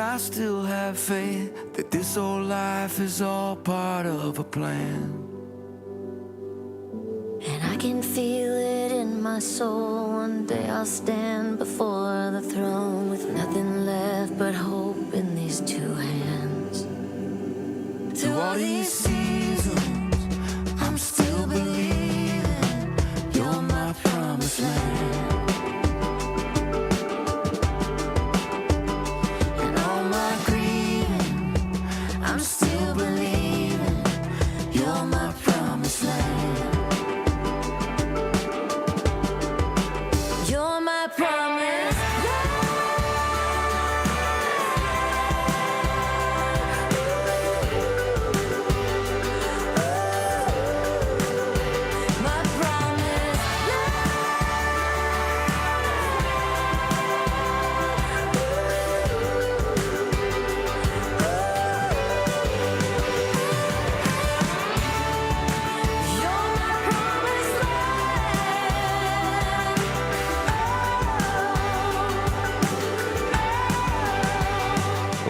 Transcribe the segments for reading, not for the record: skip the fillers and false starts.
I still have faith that this whole life is all part of a plan. And I can feel it in my soul. One day I'll stand before the throne with nothing left but hope in these two hands. Through all these seasons, I'm still believing you're my promised land. And all my grieving, I'm still believing you're my promised land. You're my promise. My promise. You're my promised land.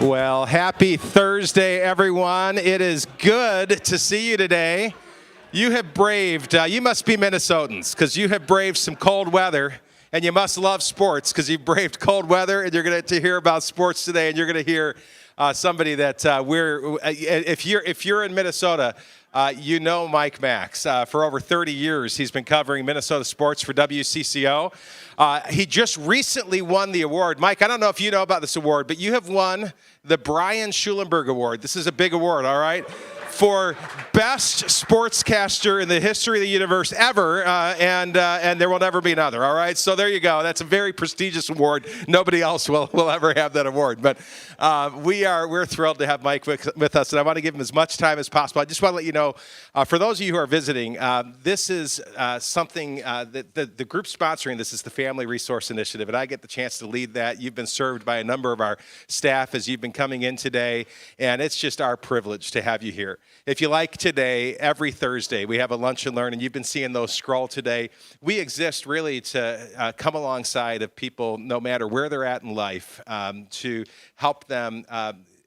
Well, happy Thursday, everyone. It is good to see you today. You have braved, you must be Minnesotans, because you have braved some cold weather, and you must love sports, because you've braved cold weather, and you're going to hear about sports today, and you're going to hear somebody that if you're in Minnesota, you know Mike Max. For over 30 years, he's been covering Minnesota sports for WCCO. He just recently won the award. Mike, I don't know if you know about this award, but you have won the Brian Schulenberg Award. This is a big award, all right? For best sportscaster in the history of the universe ever, and there will never be another, all right? So there you go. That's a very prestigious award. Nobody else will ever have that award. But we're thrilled to have Mike with us, and I want to give him as much time as possible. I just want to let you know, for those of you who are visiting, this is something that the group sponsoring this is the Family Resource Initiative, and I get the chance to lead that. You've been served by a number of our staff as you've been coming in today, and it's just our privilege to have you here. If you like today, every Thursday, we have a lunch and learn, and you've been seeing those scroll today. We exist really to come alongside of people, no matter where they're at in life, to help them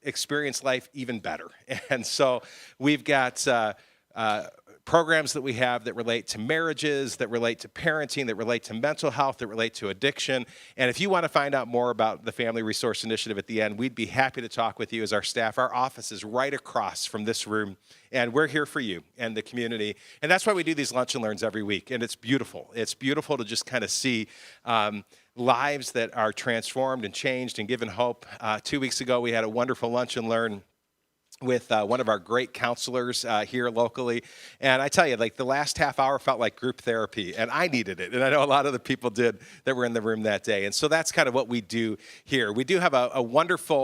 experience life even better. And so we've got programs that we have that relate to marriages, that relate to parenting, that relate to mental health, that relate to addiction. And if you want to find out more about the Family Resource Initiative at the end, we'd be happy to talk with you as our staff. Our office is right across from this room, and we're here for you and the community. And that's why we do these lunch and learns every week, and it's beautiful. It's beautiful to just kind of see lives that are transformed and changed and given hope. 2 weeks ago, we had a wonderful lunch and learn with one of our great counselors here locally. And I tell you, like the last half hour felt like group therapy, and I needed it. And I know a lot of the people did that were in the room that day. And so that's kind of what we do here. We do have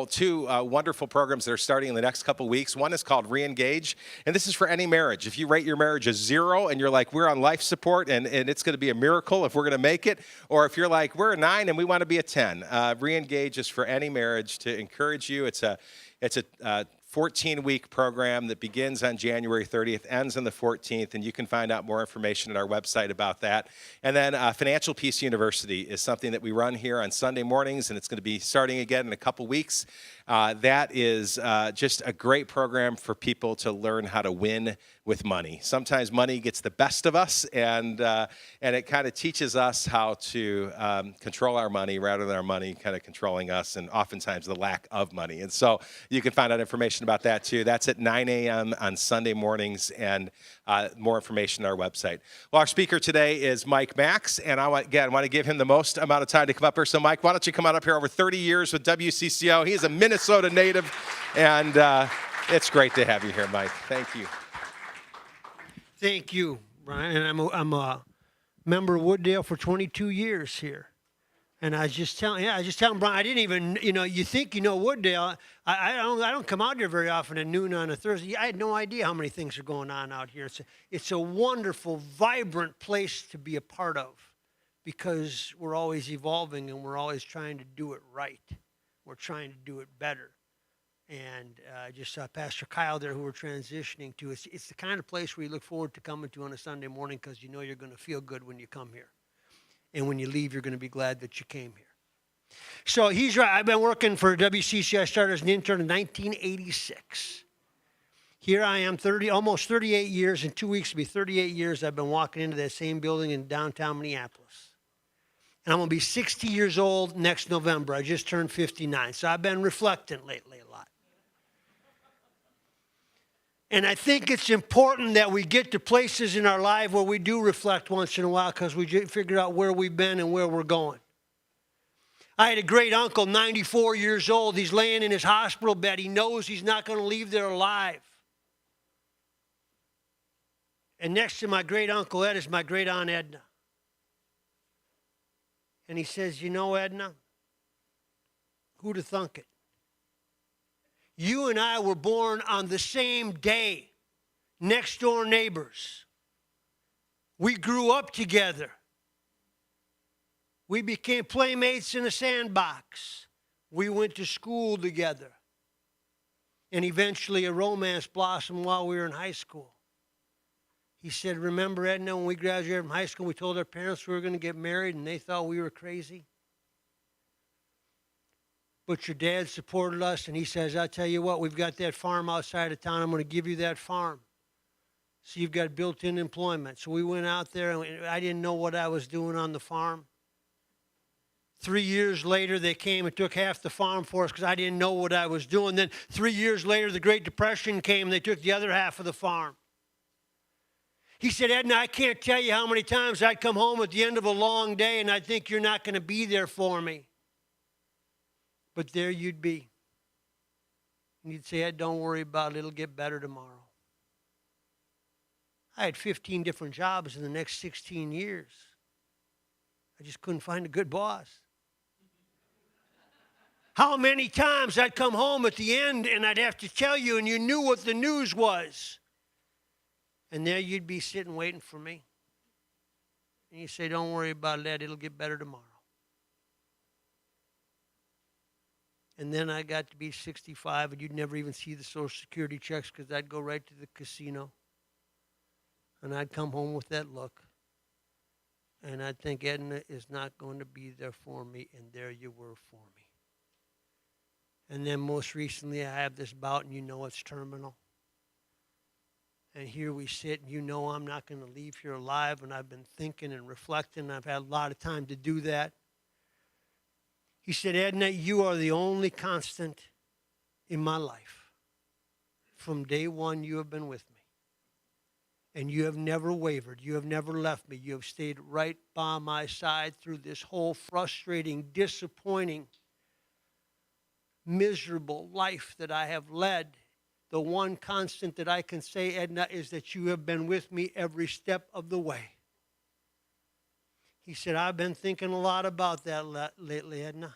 two wonderful programs that are starting in the next couple weeks. One is called Re-Engage, and this is for any marriage. If you rate your marriage a 0 and you're like, we're on life support and it's going to be a miracle if we're going to make it, or if you're like, we're a 9 and we want to be a 10. Re-Engage is for any marriage to encourage you. It's a 14-week program that begins on January 30th, ends on the 14th, and you can find out more information at our website about that. And then Financial Peace University is something that we run here on Sunday mornings, and it's going to be starting again in a couple weeks. That is just a great program for people to learn how to win with money. Sometimes money gets the best of us, and it kind of teaches us how to control our money rather than our money kind of controlling us, and oftentimes the lack of money. And so you can find out information about that too. That's at 9 a.m. on Sunday mornings, and more information on our website. Well, our speaker today is Mike Max, and I want to give him the most amount of time to come up here. So Mike, why don't you come on up here? Over 30 years with WCCO. He is a Minnesota native, and it's great to have you here, Mike. Thank you. Thank you, Brian. And I'm a member of Wooddale for 22 years here. And I was just telling Brian, I didn't even, you think you know Wooddale. I don't come out here very often at noon on a Thursday. I had no idea how many things are going on out here. It's a wonderful, vibrant place to be a part of, because we're always evolving and we're always trying to do it right. We're trying to do it better. And I just saw Pastor Kyle there, who we're transitioning to. It's the kind of place where you look forward to coming to on a Sunday morning, because you know you're going to feel good when you come here. And when you leave, you're going to be glad that you came here. So he's right. I've been working for WCCO. I started as an intern in 1986. Here I am, almost 38 years. In 2 weeks, it'll be 38 years I've been walking into that same building in downtown Minneapolis. And I'm going to be 60 years old next November. I just turned 59. So I've been reflecting lately a lot. And I think it's important that we get to places in our life where we do reflect once in a while because we figure out where we've been and where we're going. I had a great uncle, 94 years old. He's laying in his hospital bed. He knows he's not going to leave there alive. And next to my great uncle Ed is my great aunt Edna. And he says, you know, Edna, who'd have thunk it? You and I were born on the same day, next door neighbors. We grew up together. We became playmates in a sandbox. We went to school together. And eventually a romance blossomed while we were in high school. He said, remember, Edna, when we graduated from high school, we told our parents we were going to get married and they thought we were crazy? But your dad supported us, and he says, I'll tell you what, we've got that farm outside of town. I'm going to give you that farm. So you've got built-in employment. So we went out there, and I didn't know what I was doing on the farm. 3 years later, they came and took half the farm for us because I didn't know what I was doing. Then 3 years later, the Great Depression came, and they took the other half of the farm. He said, Edna, I can't tell you how many times I'd come home at the end of a long day, and I'd think you're not going to be there for me. But there you'd be. And you'd say, Ed, don't worry about it. It'll get better tomorrow. I had 15 different jobs in the next 16 years. I just couldn't find a good boss. How many times I'd come home at the end and I'd have to tell you and you knew what the news was. And there you'd be sitting waiting for me. And you say, don't worry about it, Ed. It'll get better tomorrow. And then I got to be 65, and you'd never even see the Social Security checks because I'd go right to the casino. And I'd come home with that look. And I'd think Edna is not going to be there for me, and there you were for me. And then most recently I have this bout, and you know it's terminal. And here we sit, and you know I'm not going to leave here alive, and I've been thinking and reflecting, and I've had a lot of time to do that. He said, Edna, you are the only constant in my life. From day one, you have been with me. And you have never wavered. You have never left me. You have stayed right by my side through this whole frustrating, disappointing, miserable life that I have led. The one constant that I can say, Edna, is that you have been with me every step of the way. He said, I've been thinking a lot about that lately, Edna.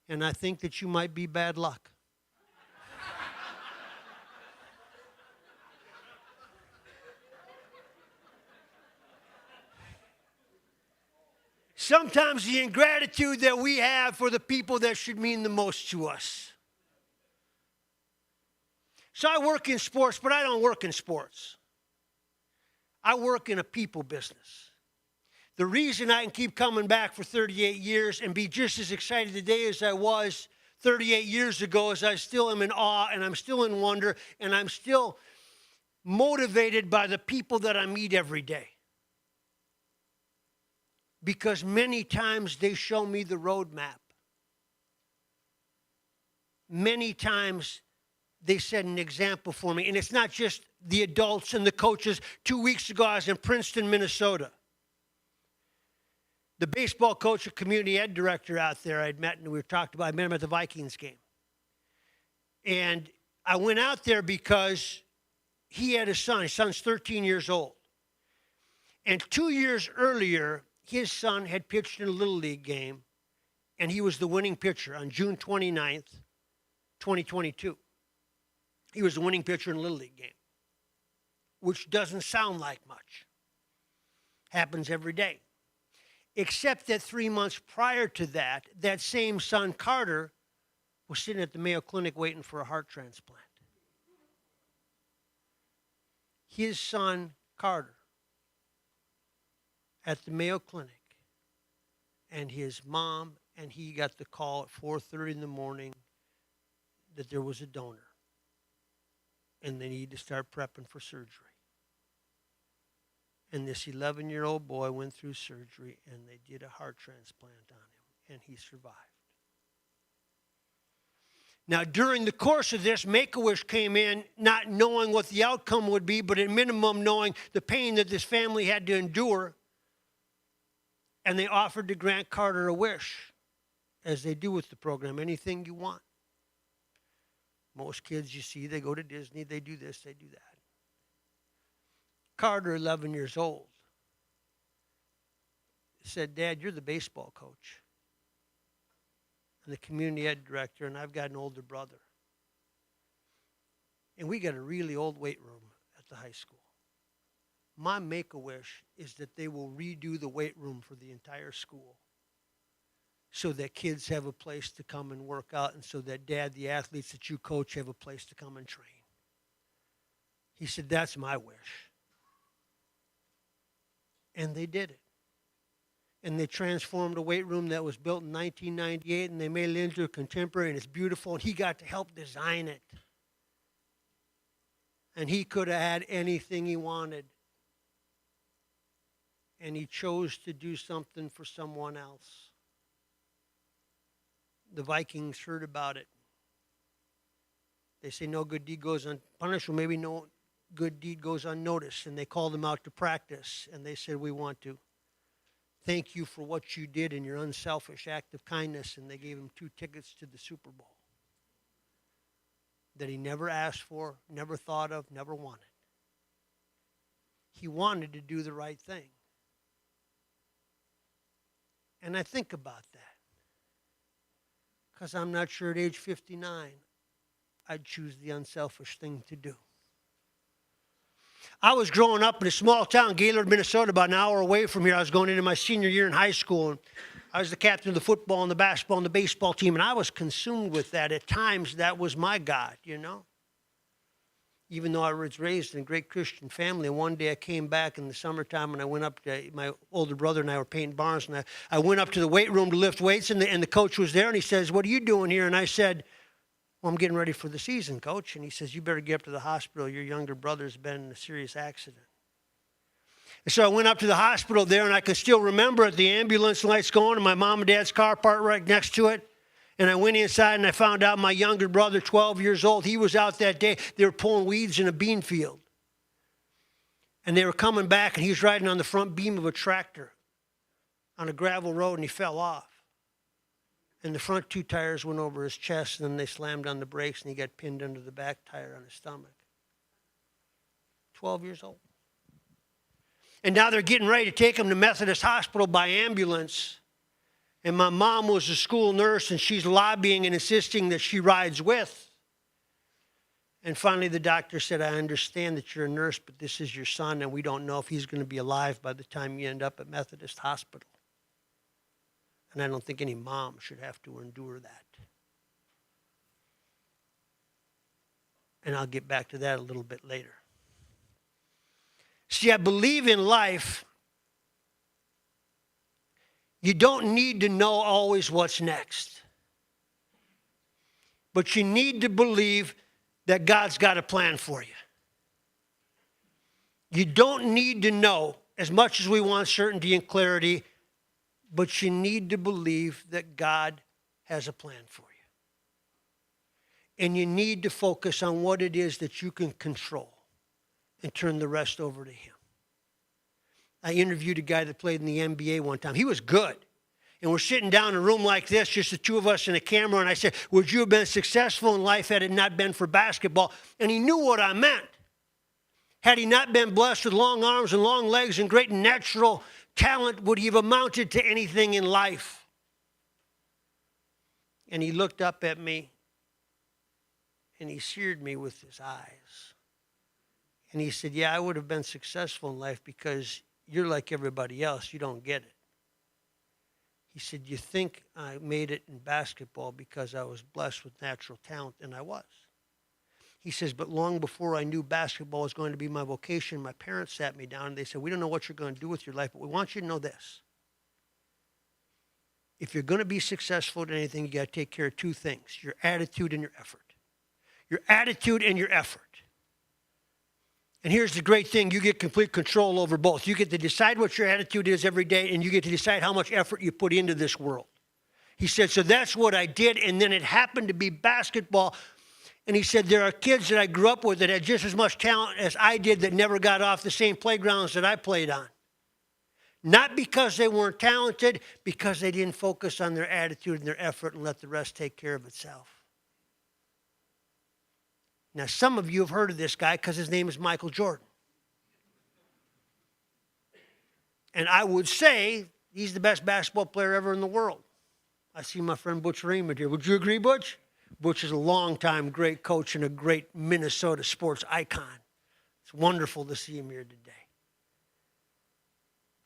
And I think that you might be bad luck. Sometimes the ingratitude that we have for the people that should mean the most to us. So I work in sports, but I don't work in sports. I work in a people business. The reason I can keep coming back for 38 years and be just as excited today as I was 38 years ago is I still am in awe and I'm still in wonder and I'm still motivated by the people that I meet every day. Because many times they show me the roadmap. Many times they set an example for me. And it's not just the adults and the coaches. 2 weeks ago, I was in Princeton, Minnesota. The baseball coach and community ed director out there I'd met, and we talked about, I met him at the Vikings game. And I went out there because he had a son. His son's 13 years old. And 2 years earlier, his son had pitched in a Little League game, and he was the winning pitcher on June 29th, 2022. He was the winning pitcher in a Little League game, which doesn't sound like much. Happens every day. Except that 3 months prior to that, that same son, Carter, was sitting at the Mayo Clinic waiting for a heart transplant. His son, Carter, at the Mayo Clinic, and his mom and he got the call at 4:30 in the morning that there was a donor and they needed to start prepping for surgery. And this 11-year-old boy went through surgery and they did a heart transplant on him and he survived. Now, during the course of this, Make-A-Wish came in not knowing what the outcome would be, but at minimum knowing the pain that this family had to endure. And they offered to grant Carter a wish, as they do with the program, anything you want. Most kids you see, they go to Disney, they do this, they do that. Carter, 11 years old, said, Dad, you're the baseball coach and the community ed director, and I've got an older brother. And we got a really old weight room at the high school. My Make-A-Wish is that they will redo the weight room for the entire school so that kids have a place to come and work out and so that, Dad, the athletes that you coach have a place to come and train. He said, that's my wish. And they did it. And they transformed a weight room that was built in 1998, and they made it into a contemporary, and it's beautiful, and he got to help design it. And he could have had anything he wanted. And he chose to do something for someone else. The Vikings heard about it. They say no good deed goes unpunished, or maybe no good deed goes unnoticed. And they called him out to practice, and they said, we want to thank you for what you did in your unselfish act of kindness. And they gave him 2 tickets to the Super Bowl that he never asked for, never thought of, never wanted. He wanted to do the right thing. And I think about that because I'm not sure at age 59 I'd choose the unselfish thing to do. I was growing up in a small town, Gaylord, Minnesota, about an hour away from here. I was going into my senior year in high school, and I was the captain of the football and the basketball and the baseball team, and I was consumed with that. At times, that was my God, you know. Even though I was raised in a great Christian family, and one day I came back in the summertime, and I went up to, my older brother and I were painting barns, and I went up to the weight room to lift weights, and the coach was there, and he says, what are you doing here? And I said, well, I'm getting ready for the season, Coach. And he says, you better get up to the hospital. Your younger brother's been in a serious accident. And so I went up to the hospital there, and I can still remember it. The ambulance lights going, and my mom and dad's car parked right next to it. And I went inside, and I found out my younger brother, 12 years old, he was out that day. They were pulling weeds in a bean field. And they were coming back, and he was riding on the front beam of a tractor on a gravel road, and he fell off. And the front 2 tires went over his chest, and then they slammed on the brakes, and he got pinned under the back tire on his stomach. 12 years old. And now they're getting ready to take him to Methodist Hospital by ambulance. And my mom was a school nurse, and she's lobbying and insisting that she rides with. And finally the doctor said, I understand that you're a nurse, but this is your son, and we don't know if he's going to be alive by the time you end up at Methodist Hospital. And I don't think any mom should have to endure that. And I'll get back to that a little bit later. See, I believe in life, you don't need to know always what's next. But you need to believe that God's got a plan for you. You don't need to know as much as we want certainty and clarity, but you need to believe that God has a plan for you. And you need to focus on what it is that you can control and turn the rest over to Him. I interviewed a guy that played in the NBA one time. He was good. And we're sitting down in a room like this, just the 2 of us and a camera, and I said, would you have been successful in life had it not been for basketball? And he knew what I meant. Had he not been blessed with long arms and long legs and great natural talent, would he have amounted to anything in life? And he looked up at me, and he seared me with his eyes. And he said, yeah, I would have been successful in life because you're like everybody else. You don't get it. He said, you think I made it in basketball because I was blessed with natural talent, and I was. He says, but long before I knew basketball was going to be my vocation, my parents sat me down and they said, we don't know what you're going to do with your life, but we want you to know this. if you're going to be successful at anything, you got to take care of two things: your attitude and your effort. Your attitude and your effort. And here's the great thing: you get complete control over both. You get to decide what your attitude is every day, and you get to decide how much effort you put into this world. He said, so that's what I did, and then it happened to be basketball. And he said, there are kids that I grew up with that had just as much talent as I did that never got off the same playgrounds that I played on. Not because they weren't talented, because they didn't focus on their attitude and their effort and let the rest take care of itself. Now, some of you have heard of this guy because his name is Michael Jordan. And I would say he's the best basketball player ever in the world. I see my friend Butch Raymond here. Would you agree, Butch? Butch is a longtime great coach and a great Minnesota sports icon. It's wonderful to see him here today.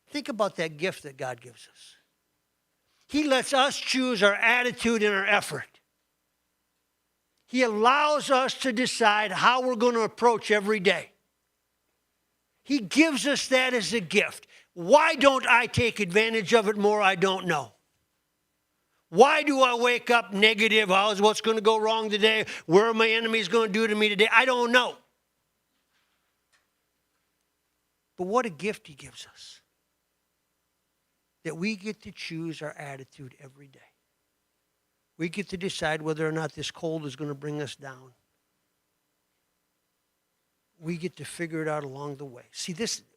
Think about that gift that God gives us. He lets us choose our attitude and our effort. He allows us to decide how we're going to approach every day. He gives us that as a gift. Why don't I take advantage of it more? I don't know. Why do I wake up negative? What's going to go wrong today? Where are my enemies going to do to me today? I don't know. But what a gift he gives us. That we get to choose our attitude every day. We get to decide whether or not this cold is going to bring us down. We get to figure it out along the way. See,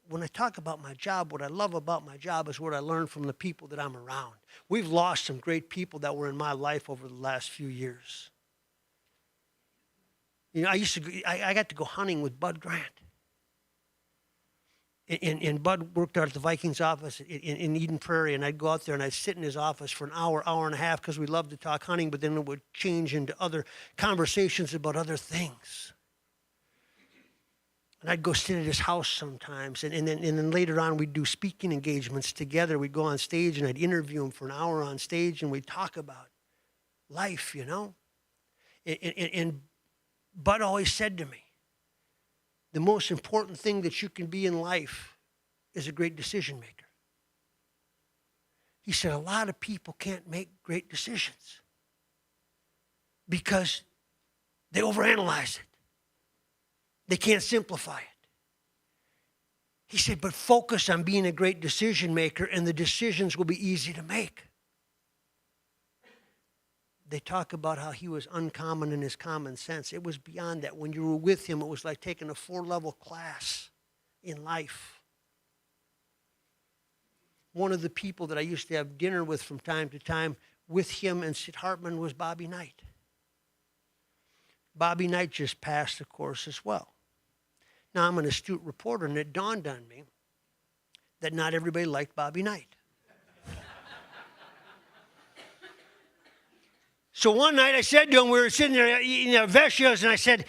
when I talk about my job, what I love about my job is what I learn from the people that I'm around. We've lost some great people that were in my life over the last few years. You know, I got to go hunting with Bud Grant. And Bud worked out at the Vikings office in Eden Prairie, and I'd go out there and I'd sit in his office for an hour, hour and a half, because we loved to talk hunting, but then it would change into other conversations about other things. And I'd go sit at his house sometimes, and then later on we'd do speaking engagements together. We'd go on stage and I'd interview him for an hour on stage, and we'd talk about life, you know. And Bud always said to me, the most important thing that you can be in life is a great decision maker. He said a lot of people can't make great decisions because they overanalyze it. They can't simplify it. He said, but focus on being a great decision maker and the decisions will be easy to make. They talk about how he was uncommon in his common sense. It was beyond that. When you were with him, it was like taking a 4-level class in life. One of the people that I used to have dinner with from time to time with him and Sid Hartman was Bobby Knight. Bobby Knight just passed, of course, as well. Now, I'm an astute reporter, and it dawned on me that not everybody liked Bobby Knight. So one night I said to him, we were sitting there eating our veggies, and I said,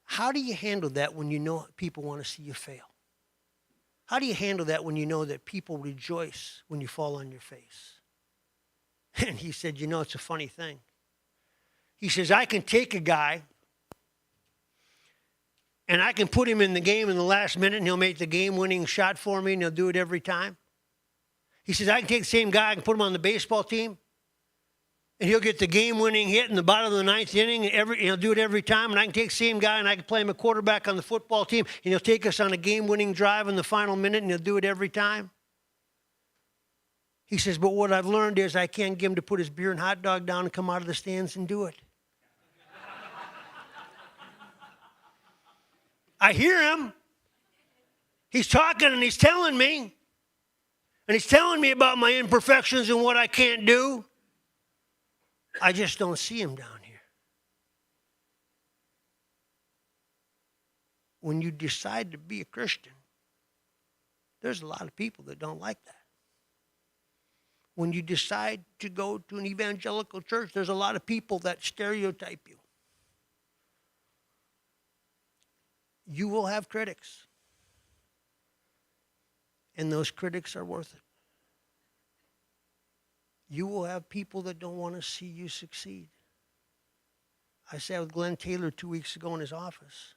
how do you handle that when you know people want to see you fail? How do you handle that when you know that people rejoice when you fall on your face? And he said, you know, it's a funny thing. He says, I can take a guy and I can put him in the game in the last minute, and he'll make the game-winning shot for me, and he'll do it every time. He says, I can take the same guy, I can put him on the baseball team, and he'll get the game-winning hit in the bottom of the 9th inning, and he'll do it every time. And I can take the same guy, and I can play him a quarterback on the football team, and he'll take us on a game-winning drive in the final minute, and he'll do it every time. He says, but what I've learned is I can't get him to put his beer and hot dog down and come out of the stands and do it. I hear him. He's talking and he's telling me. And he's telling me about my imperfections and what I can't do. I just don't see him down here. When you decide to be a Christian, there's a lot of people that don't like that. When you decide to go to an evangelical church, there's a lot of people that stereotype you. You will have critics. And those critics are worth it. You will have people that don't want to see you succeed. I sat with Glenn Taylor 2 weeks ago in his office.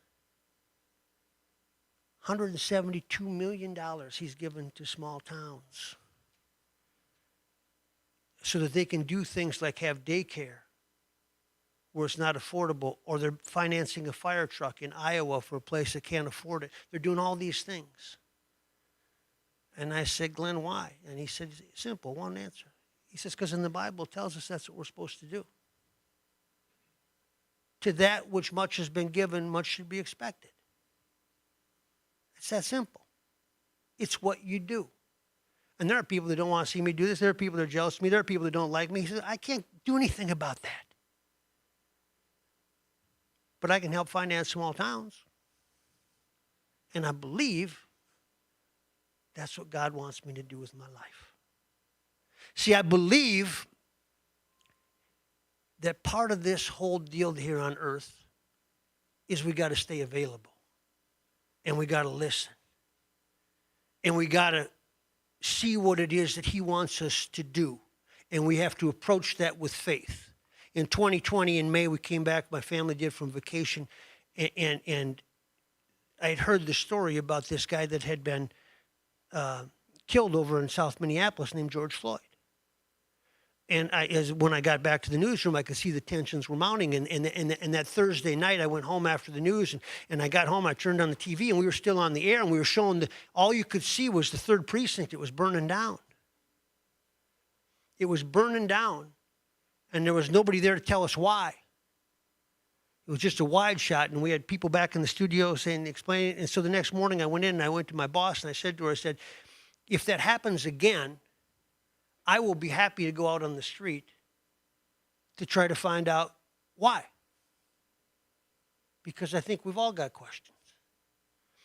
$172 million he's given to small towns. so that they can do things like have daycare where it's not affordable, or they're financing a fire truck in Iowa for a place that can't afford it. They're doing all these things. And I said, Glenn, why? And he said, simple, one answer. He says, because in the Bible it tells us that's what we're supposed to do. To that which much has been given, much should be expected. It's that simple. It's what you do. And there are people that don't want to see me do this. There are people that are jealous of me. There are people that don't like me. He says, I can't do anything about that. But I can help finance small towns. And I believe that's what God wants me to do with my life. See, I believe that part of this whole deal here on earth is we got to stay available. And we got to listen. And we got to see what it is that he wants us to do. And we have to approach that with faith. In 2020, in May, we came back, my family did, from vacation, and I had heard the story about this guy that had been killed over in South Minneapolis named George Floyd. And when I got back to the newsroom, I could see the tensions were mounting. And that Thursday night, I went home after the news, and I got home, I turned on the TV, and we were still on the air, and we were showing all you could see was the 3rd precinct. It was burning down. It was burning down, and there was nobody there to tell us why. It was just a wide shot, and we had people back in the studio explaining. And so the next morning I went in and I went to my boss and I said to her, I said, if that happens again, I will be happy to go out on the street to try to find out why. Because I think we've all got questions.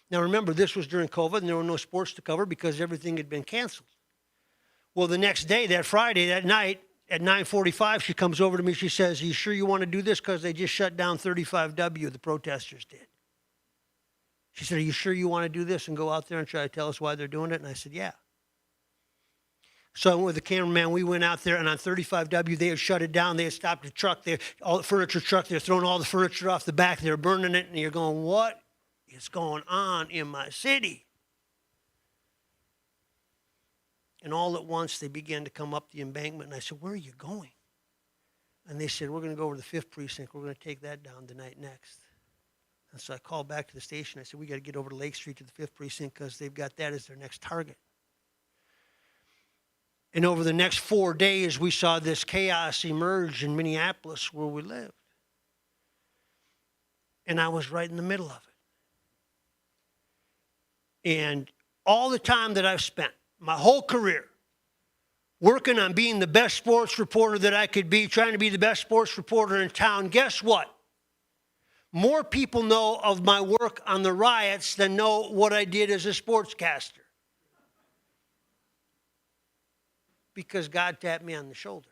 Now remember, this was during COVID and there were no sports to cover because everything had been canceled. Well, the next day, that Friday, that night, at 9:45, she comes over to me. She says, are you sure you want to do this? Because they just shut down 35W, the protesters did. She said, are you sure you want to do this and go out there and try to tell us why they're doing it? And I said, yeah. So I went with the cameraman. We went out there, and on 35W, they had shut it down. They had stopped the truck, all the furniture truck. They're throwing all the furniture off the back. They're burning it, and you're going, what is going on in my city? And all at once, they began to come up the embankment. And I said, where are you going? And they said, we're going to go over to the 5th precinct. We're going to take that down tonight next. And so I called back to the station. I said, we got to get over to Lake Street to the 5th precinct because they've got that as their next target. And over the next 4 days, we saw this chaos emerge in Minneapolis where we lived. And I was right in the middle of it. And all the time that I've spent, my whole career, working on being the best sports reporter that I could be, trying to be the best sports reporter in town, guess what? More people know of my work on the riots than know what I did as a sportscaster. Because God tapped me on the shoulder.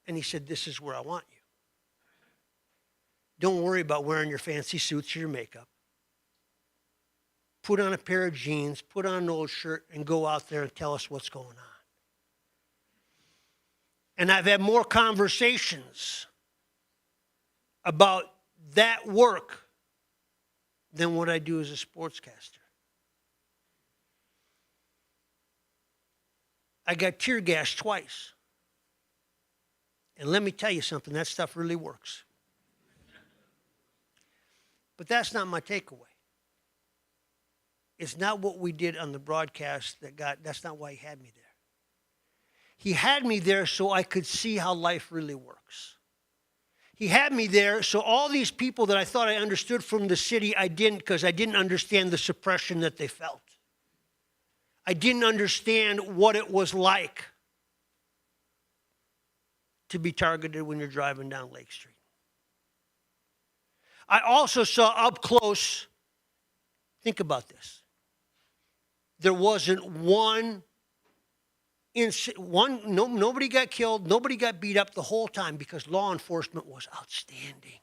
And he said, this is where I want you. Don't worry about wearing your fancy suits or your makeup. Put on a pair of jeans, put on an old shirt, and go out there and tell us what's going on. And I've had more conversations about that work than what I do as a sportscaster. I got tear gassed twice. And let me tell you something, that stuff really works. But that's not my takeaway. It's not what we did on the broadcast that's not why he had me there. He had me there so I could see how life really works. He had me there so all these people that I thought I understood from the city, I didn't, because I didn't understand the suppression that they felt. I didn't understand what it was like to be targeted when you're driving down Lake Street. I also saw up close, think about this. There wasn't nobody got killed, nobody got beat up the whole time because law enforcement was outstanding.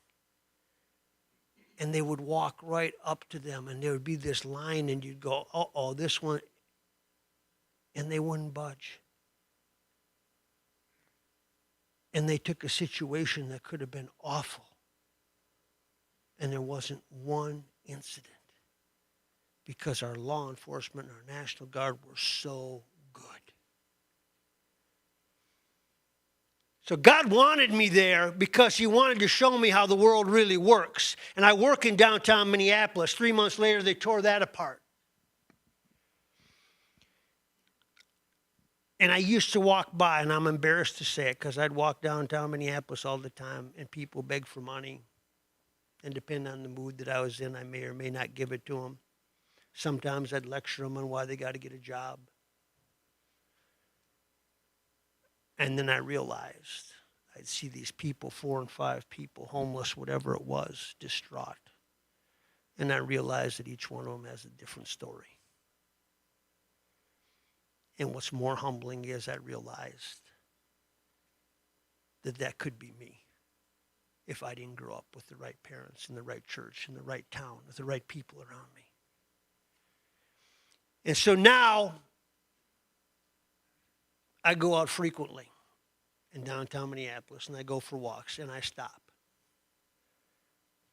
And they would walk right up to them and there would be this line and you'd go, uh-oh, this one, and they wouldn't budge. And they took a situation that could have been awful. And there wasn't one incident. Because our law enforcement and our National Guard were so good. So God wanted me there because he wanted to show me how the world really works. And I work in downtown Minneapolis. 3 months later, they tore that apart. And I used to walk by, and I'm embarrassed to say it, because I'd walk downtown Minneapolis all the time, and people beg for money. And depending on the mood that I was in, I may or may not give it to them. Sometimes I'd lecture them on why they got to get a job. And then I realized I'd see these people, 4 and 5 people, homeless, whatever it was, distraught. And I realized that each one of them has a different story. And what's more humbling is I realized that that could be me if I didn't grow up with the right parents in the right church, in the right town, with the right people around me. And so now I go out frequently in downtown Minneapolis, and I go for walks, and I stop.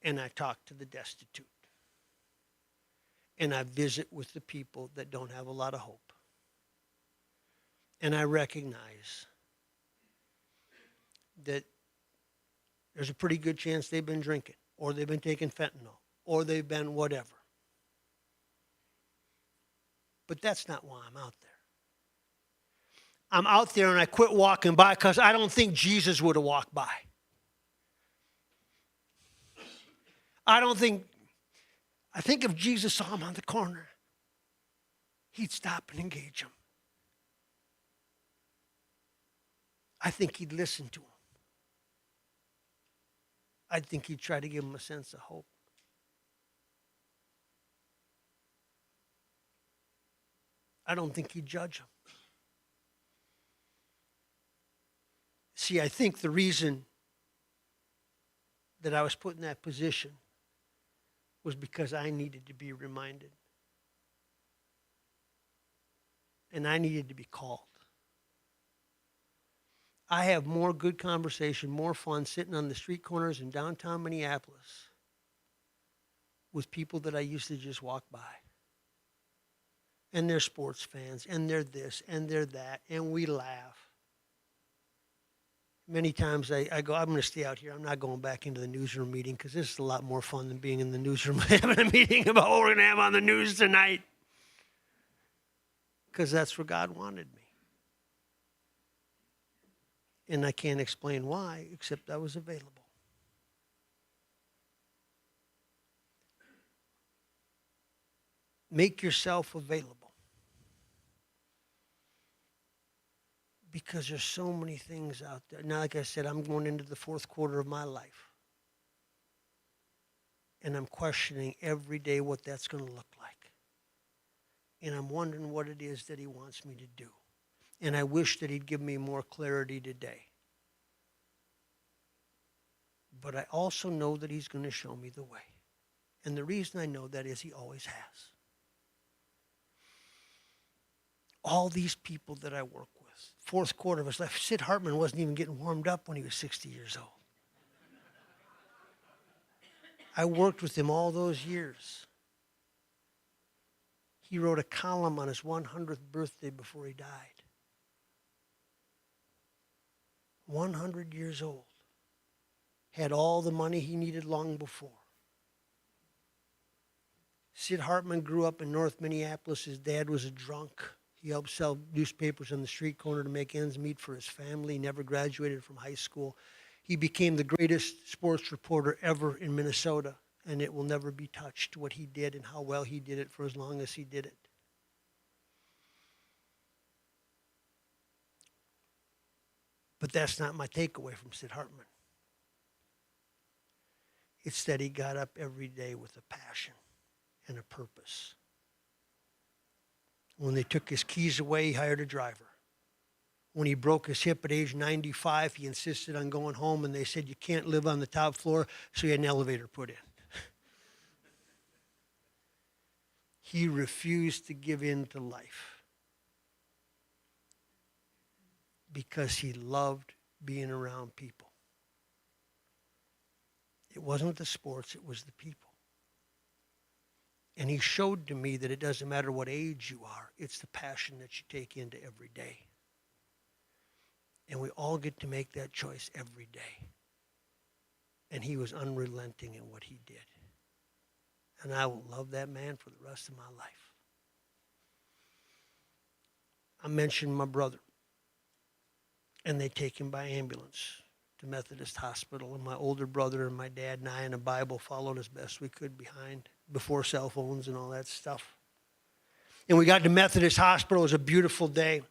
And I talk to the destitute. And I visit with the people that don't have a lot of hope. And I recognize that there's a pretty good chance they've been drinking, or they've been taking fentanyl, or they've been whatever. But that's not why I'm out there. I'm out there and I quit walking by because I don't think Jesus would have walked by. I think if Jesus saw him on the corner, he'd stop and engage him. I think he'd listen to him. I think he'd try to give him a sense of hope. I don't think he'd judge him. See, I think the reason that I was put in that position was because I needed to be reminded. And I needed to be called. I have more good conversation, more fun sitting on the street corners in downtown Minneapolis with people that I used to just walk by. And they're sports fans, and they're this, and they're that, and we laugh. Many times I go, I'm going to stay out here. I'm not going back into the newsroom meeting because this is a lot more fun than being in the newsroom having a meeting about what we're going to have on the news tonight. Because that's where God wanted me. And I can't explain why, except I was available. Make yourself available. Because there's so many things out there. Now, like I said, I'm going into the 4th quarter of my life. And I'm questioning every day what that's going to look like. And I'm wondering what it is that he wants me to do. And I wish that he'd give me more clarity today. But I also know that he's going to show me the way. And the reason I know that is he always has. All these people that I work with, 4th quarter of his life, Sid Hartman wasn't even getting warmed up when he was 60 years old. I worked with him all those years. He wrote a column on his 100th birthday before he died. 100 years old. Had all the money he needed long before. Sid Hartman grew up in North Minneapolis. His dad was a drunk. He helped sell newspapers on the street corner to make ends meet for his family. He never graduated from high school. He became the greatest sports reporter ever in Minnesota, and it will never be touched, what he did and how well he did it for as long as he did it. But that's not my takeaway from Sid Hartman. It's that he got up every day with a passion and a purpose. When they took his keys away, he hired a driver. When he broke his hip at age 95, he insisted on going home, and they said, you can't live on the top floor, so he had an elevator put in. He refused to give in to life because he loved being around people. It wasn't the sports, it was the people. And he showed to me that it doesn't matter what age you are, it's the passion that you take into every day. And we all get to make that choice every day. And he was unrelenting in what he did. And I will love that man for the rest of my life. I mentioned my brother. And they take him by ambulance to Methodist Hospital. And my older brother and my dad and I and a Bible followed as best we could before cell phones and all that stuff. And we got to Methodist Hospital. It was a beautiful day.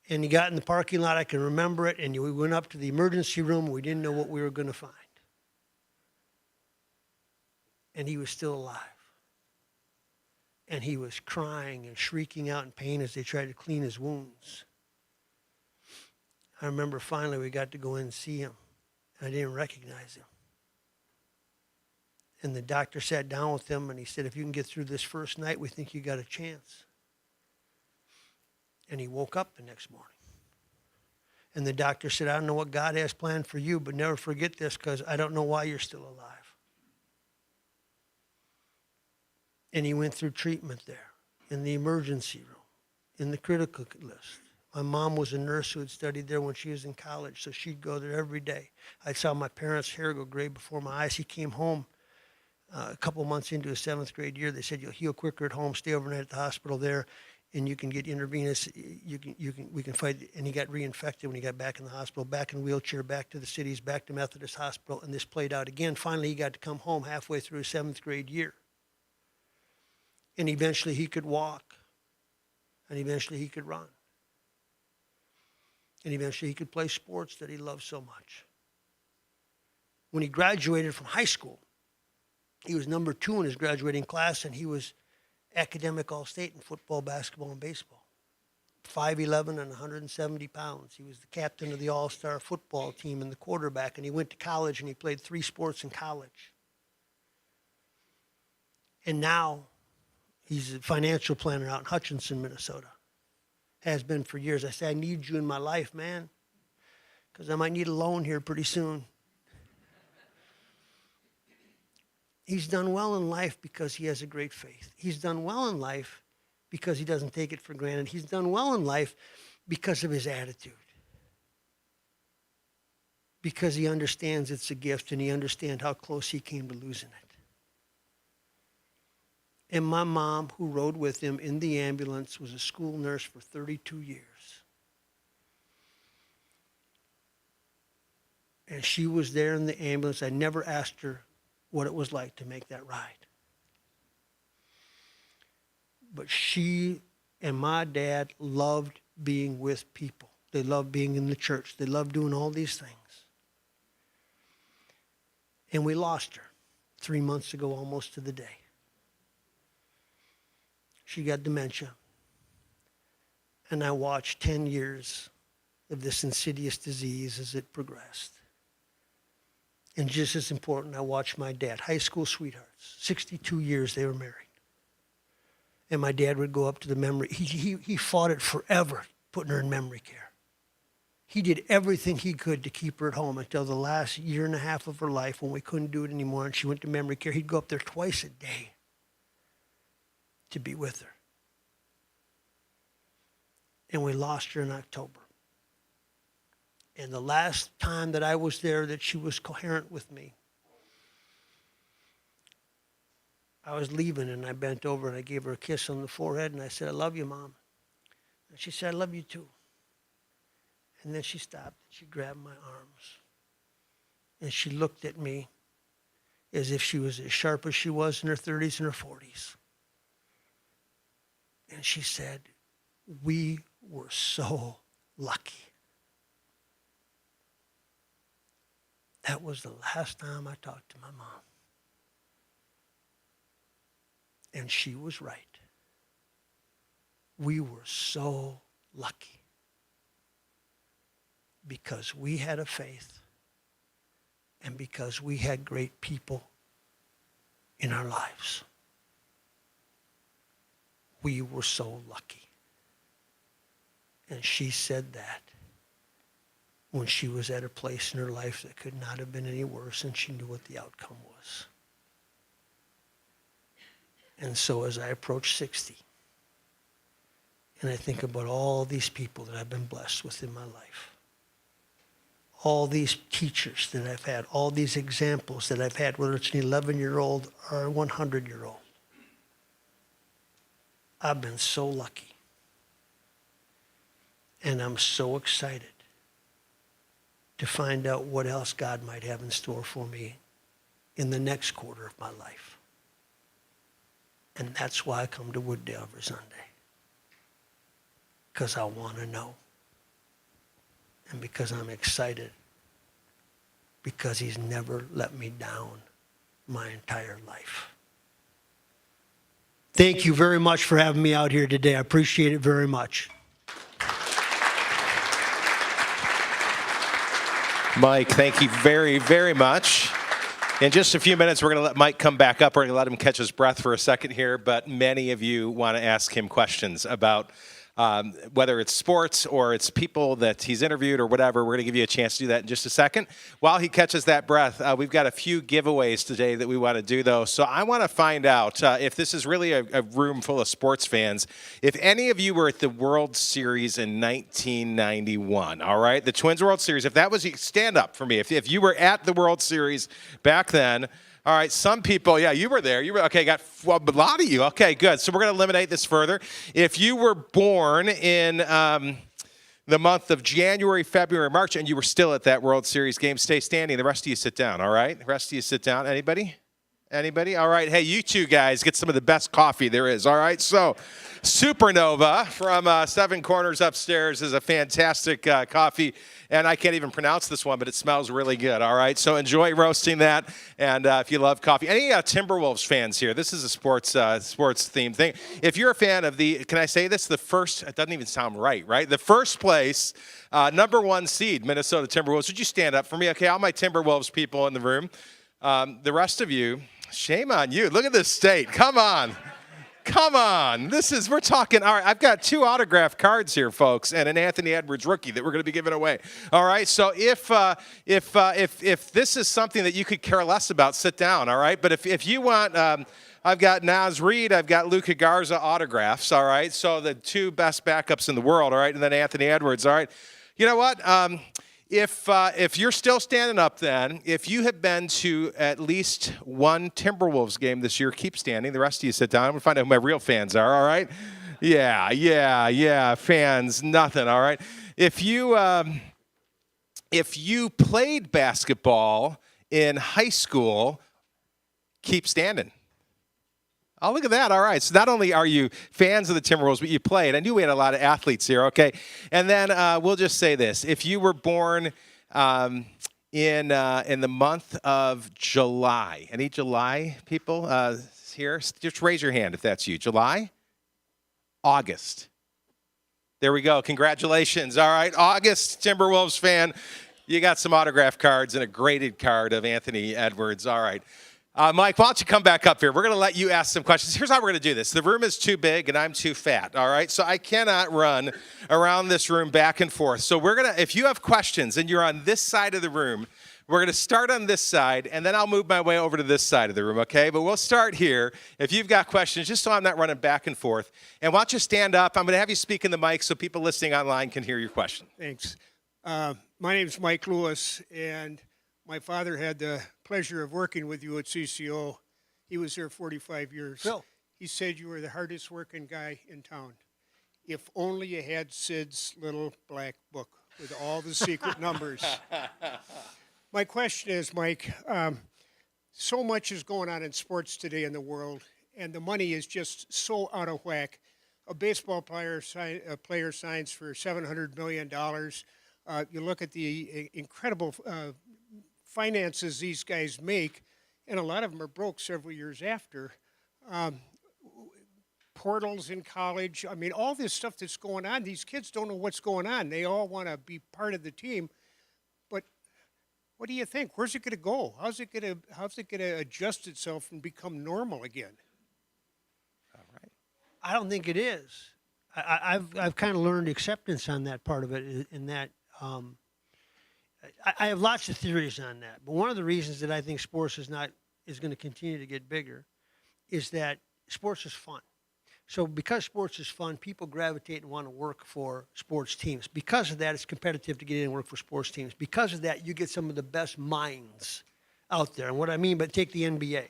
And he got in the parking lot. I can remember it. And we went up to the emergency room. We didn't know what we were going to find. And he was still alive. And he was crying and shrieking out in pain as they tried to clean his wounds. I remember finally we got to go in and see him. And I didn't recognize him. And the doctor sat down with him and he said, if you can get through this first night, we think you got a chance. And he woke up the next morning. And the doctor said, I don't know what God has planned for you, but never forget this because I don't know why you're still alive. And he went through treatment there, in the emergency room, in the critical list. My mom was a nurse who had studied there when she was in college, so she'd go there every day. I saw my parents' hair go gray before my eyes. He came home a couple months into his 7th grade year. They said, you'll heal quicker at home, stay overnight at the hospital there, and you can get intravenous, we can fight. And he got reinfected when he got back in the hospital, back in a wheelchair, back to the cities, back to Methodist Hospital, and this played out again. Finally, he got to come home halfway through his 7th grade year. And eventually he could walk. And eventually he could run. And eventually he could play sports that he loved so much. When he graduated from high school, he was number 2 in his graduating class, and he was academic all-state in football, basketball, and baseball. 5'11" and 170 pounds. He was the captain of the all-star football team and the quarterback, and he went to college and he played 3 sports in college. And now he's a financial planner out in Hutchinson, Minnesota. Has been for years. I say, I need you in my life, man, because I might need a loan here pretty soon. He's done well in life because he has a great faith. He's done well in life because he doesn't take it for granted. He's done well in life because of his attitude. Because he understands it's a gift and he understands how close he came to losing it. And my mom, who rode with him in the ambulance, was a school nurse for 32 years. And she was there in the ambulance. I never asked her what it was like to make that ride. But she and my dad loved being with people. They loved being in the church. They loved doing all these things. And we lost her 3 months ago, almost to the day. She got dementia. And I watched 10 years of this insidious disease as it progressed. And just as important, I watched my dad, high school sweethearts, 62 years they were married. And my dad would go up to the memory. He fought it forever, putting her in memory care. He did everything he could to keep her at home until the last year and a half of her life when we couldn't do it anymore and she went to memory care. He'd go up there twice a day to be with her. And we lost her in October. And the last time that I was there that she was coherent with me, I was leaving and I bent over and I gave her a kiss on the forehead and I said, I love you, Mom. And she said, I love you too. And then she stopped and she grabbed my arms. And she looked at me as if she was as sharp as she was in her 30s and her 40s. And she said, we were so lucky. That was the last time I talked to my mom. And she was right. We were so lucky because we had a faith and because we had great people in our lives. We were so lucky. And she said that when she was at a place in her life that could not have been any worse, and she knew what the outcome was. And so as I approach 60, and I think about all these people that I've been blessed with in my life, all these teachers that I've had, all these examples that I've had, whether it's an 11-year-old or a 100-year-old. I've been so lucky. And I'm so excited to find out what else God might have in store for me in the next quarter of my life. And that's why I come to Wooddale every Sunday. Because I want to know. And because I'm excited. Because he's never let me down my entire life. Thank you very much for having me out here today. I appreciate it very much. Mike, thank you very, very much. In just a few minutes, we're going to let Mike come back up. We're going to let him catch his breath for a second here, but many of you want to ask him questions about whether it's sports or it's people that he's interviewed or whatever. We're going to give you a chance to do that in just a second. While he catches that breath, we've got a few giveaways today that we want to do, though. So I want to find out if this is really a room full of sports fans. If any of you were at the World Series in 1991, all right, the Twins World Series, if that was, stand up for me. If you were at the World Series back then, all right, some people, yeah, you were there. You were okay. Got a lot of you. Okay, good. So we're going to eliminate this further. If you were born in the month of January, February, March, and you were still at that World Series game, stay standing. The rest of you sit down. All right, the rest of you sit down. Anybody? Anybody? All right. Hey, you two guys get some of the best coffee there is. All right. So, Supernova from Seven Corners upstairs is a fantastic coffee. And I can't even pronounce this one, but it smells really good. All right. So enjoy roasting that. And if you love coffee, any Timberwolves fans here? This is a sports themed thing. If you're a fan of can I say this? The first, it doesn't even sound right? The first place, #1 seed, Minnesota Timberwolves. Would you stand up for me? Okay. All my Timberwolves people in the room. The rest of you, shame on you. Look at this state. Come on. Come on. We're talking, all right, I've got 2 autographed cards here, folks, and an Anthony Edwards rookie that we're going to be giving away. All right, so if this is something that you could care less about, sit down, all right? But if you want, I've got Naz Reid, I've got Luka Garza autographs, all right? So the 2 best backups in the world, all right? And then Anthony Edwards, all right? You know what? If you're still standing up then, if you have been to at least one Timberwolves game this year, keep standing. The rest of you sit down. I'm going to find out who my real fans are, all right? Yeah, fans, nothing, all right? If you played basketball in high school, keep standing. Oh, look at that. All right. So not only are you fans of the Timberwolves, but you played. I knew we had a lot of athletes here, okay? And then we'll just say this. If you were born in the month of July, any July people here? Just raise your hand if that's you. July? August. There we go. Congratulations. All right. August Timberwolves fan. You got some autograph cards and a graded card of Anthony Edwards. All right. Mike, why don't you come back up here? We're going to let you ask some questions. Here's how we're going to do this. The room is too big, and I'm too fat, all right? So I cannot run around this room back and forth. So we're going to, if you have questions and you're on this side of the room, we're going to start on this side, and then I'll move my way over to this side of the room, okay? But we'll start here. If you've got questions, just so I'm not running back and forth. And why don't you stand up? I'm going to have you speak in the mic so people listening online can hear your question. Thanks. My name's Mike Lewis, and my father had the pleasure of working with you at CCO. He was there 45 years. Phil. He said you were the hardest working guy in town. If only you had Sid's little black book with all the secret numbers. My question is, Mike, so much is going on in sports today in the world, and the money is just so out of whack. A baseball player signs for $700 million. You look at the incredible finances these guys make, and a lot of them are broke several years after. Portals in college, I mean, all this stuff that's going on, these kids don't know what's going on. They all want to be part of the team, but what do you think? Where's it going to go? How's it going to adjust itself and become normal again? All right. I don't think it is. I've kind of learned acceptance on that part of it. In that, I have lots of theories on that. But one of the reasons that I think sports is going to continue to get bigger is that sports is fun. So because sports is fun, people gravitate and want to work for sports teams. Because of that, it's competitive to get in and work for sports teams. Because of that, you get some of the best minds out there. And what I mean, but take the NBA.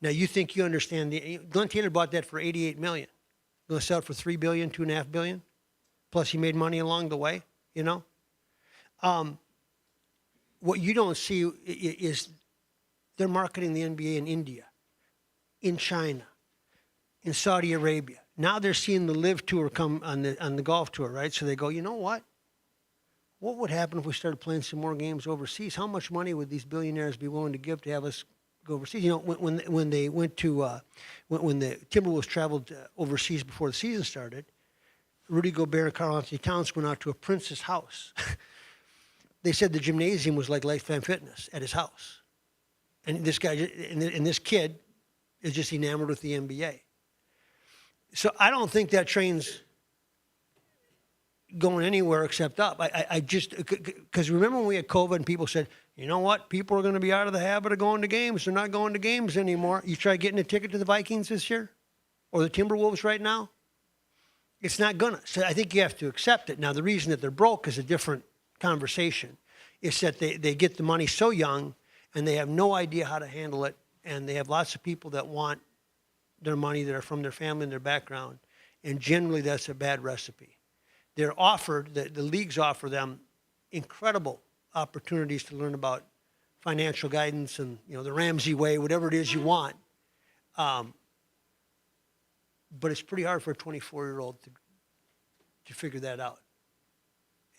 Now, you think you understand Glenn Taylor bought that for $88 million. Going to sell it for $3 billion, $2.5 billion. Plus, he made money along the way, you know. What you don't see is they're marketing the NBA in India, in China, in Saudi Arabia. Now they're seeing the Live Tour come on the golf tour, right? So they go, you know what? What would happen if we started playing some more games overseas? How much money would these billionaires be willing to give to have us go overseas? You know, when they went to when the Timberwolves traveled overseas before the season started, Rudy Gobert and Karl Anthony Towns went out to a prince's house. They said the gymnasium was like Lifetime Fitness at his house, and this guy and this kid is just enamored with the NBA. So I don't think that train's going anywhere except up. I just, because remember when we had COVID and people said, you know what, people are going to be out of the habit of going to games. They're not going to games anymore. You try getting a ticket to the Vikings this year or the Timberwolves right now, it's not going to. So I think you have to accept it. Now, the reason that they're broke is a different conversation. It's that they get the money so young and they have no idea how to handle it, and they have lots of people that want their money that are from their family and their background, and generally that's a bad recipe. They're offered, the leagues offer them incredible opportunities to learn about financial guidance and, you know, the Ramsey way, whatever it is you want. But it's pretty hard for a 24-year-old to figure that out.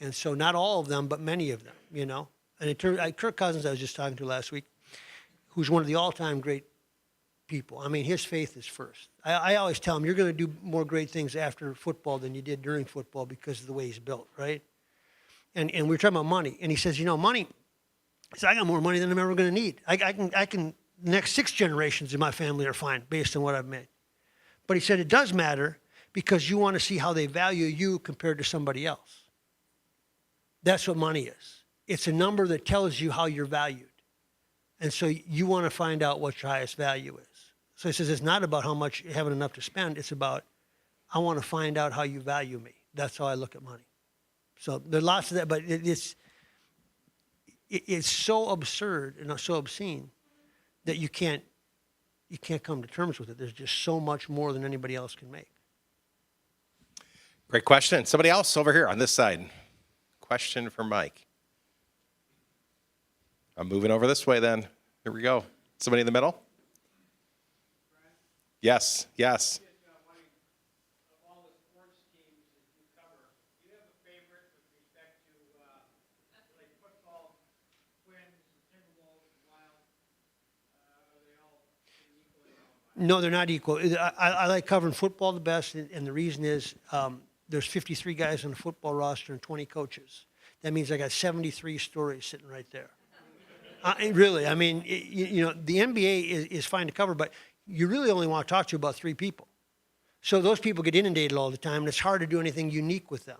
And so not all of them, but many of them, you know. And Kirk Cousins, I was just talking to last week, who's one of the all-time great people. I mean, his faith is first. I always tell him, you're going to do more great things after football than you did during football because of the way he's built, right? And we were talking about money. And he says, you know, money, he said, I got more money than I'm ever going to need. I can, the next 6 generations in my family are fine based on what I've made. But he said, it does matter because you want to see how they value you compared to somebody else. That's what money is. It's a number that tells you how you're valued. And so you want to find out what your highest value is. So he says it's not about how much you having enough to spend. It's about, I want to find out how you value me. That's how I look at money. So there are lots of that, but it's so absurd and so obscene that you can't come to terms with it. There's just so much more than anybody else can make. Great question. Somebody else over here on this side. Question for Mike. I'm moving over this way then. Here we go. Somebody in the middle? Yes, yes. No, they're not equal. I like covering football the best, and the reason is there's 53 guys on the football roster and 20 coaches. That means I got 73 stories sitting right there. Really, I mean, you know, the NBA is fine to cover, but you really only want to talk to about 3 people. So those people get inundated all the time, and it's hard to do anything unique with them.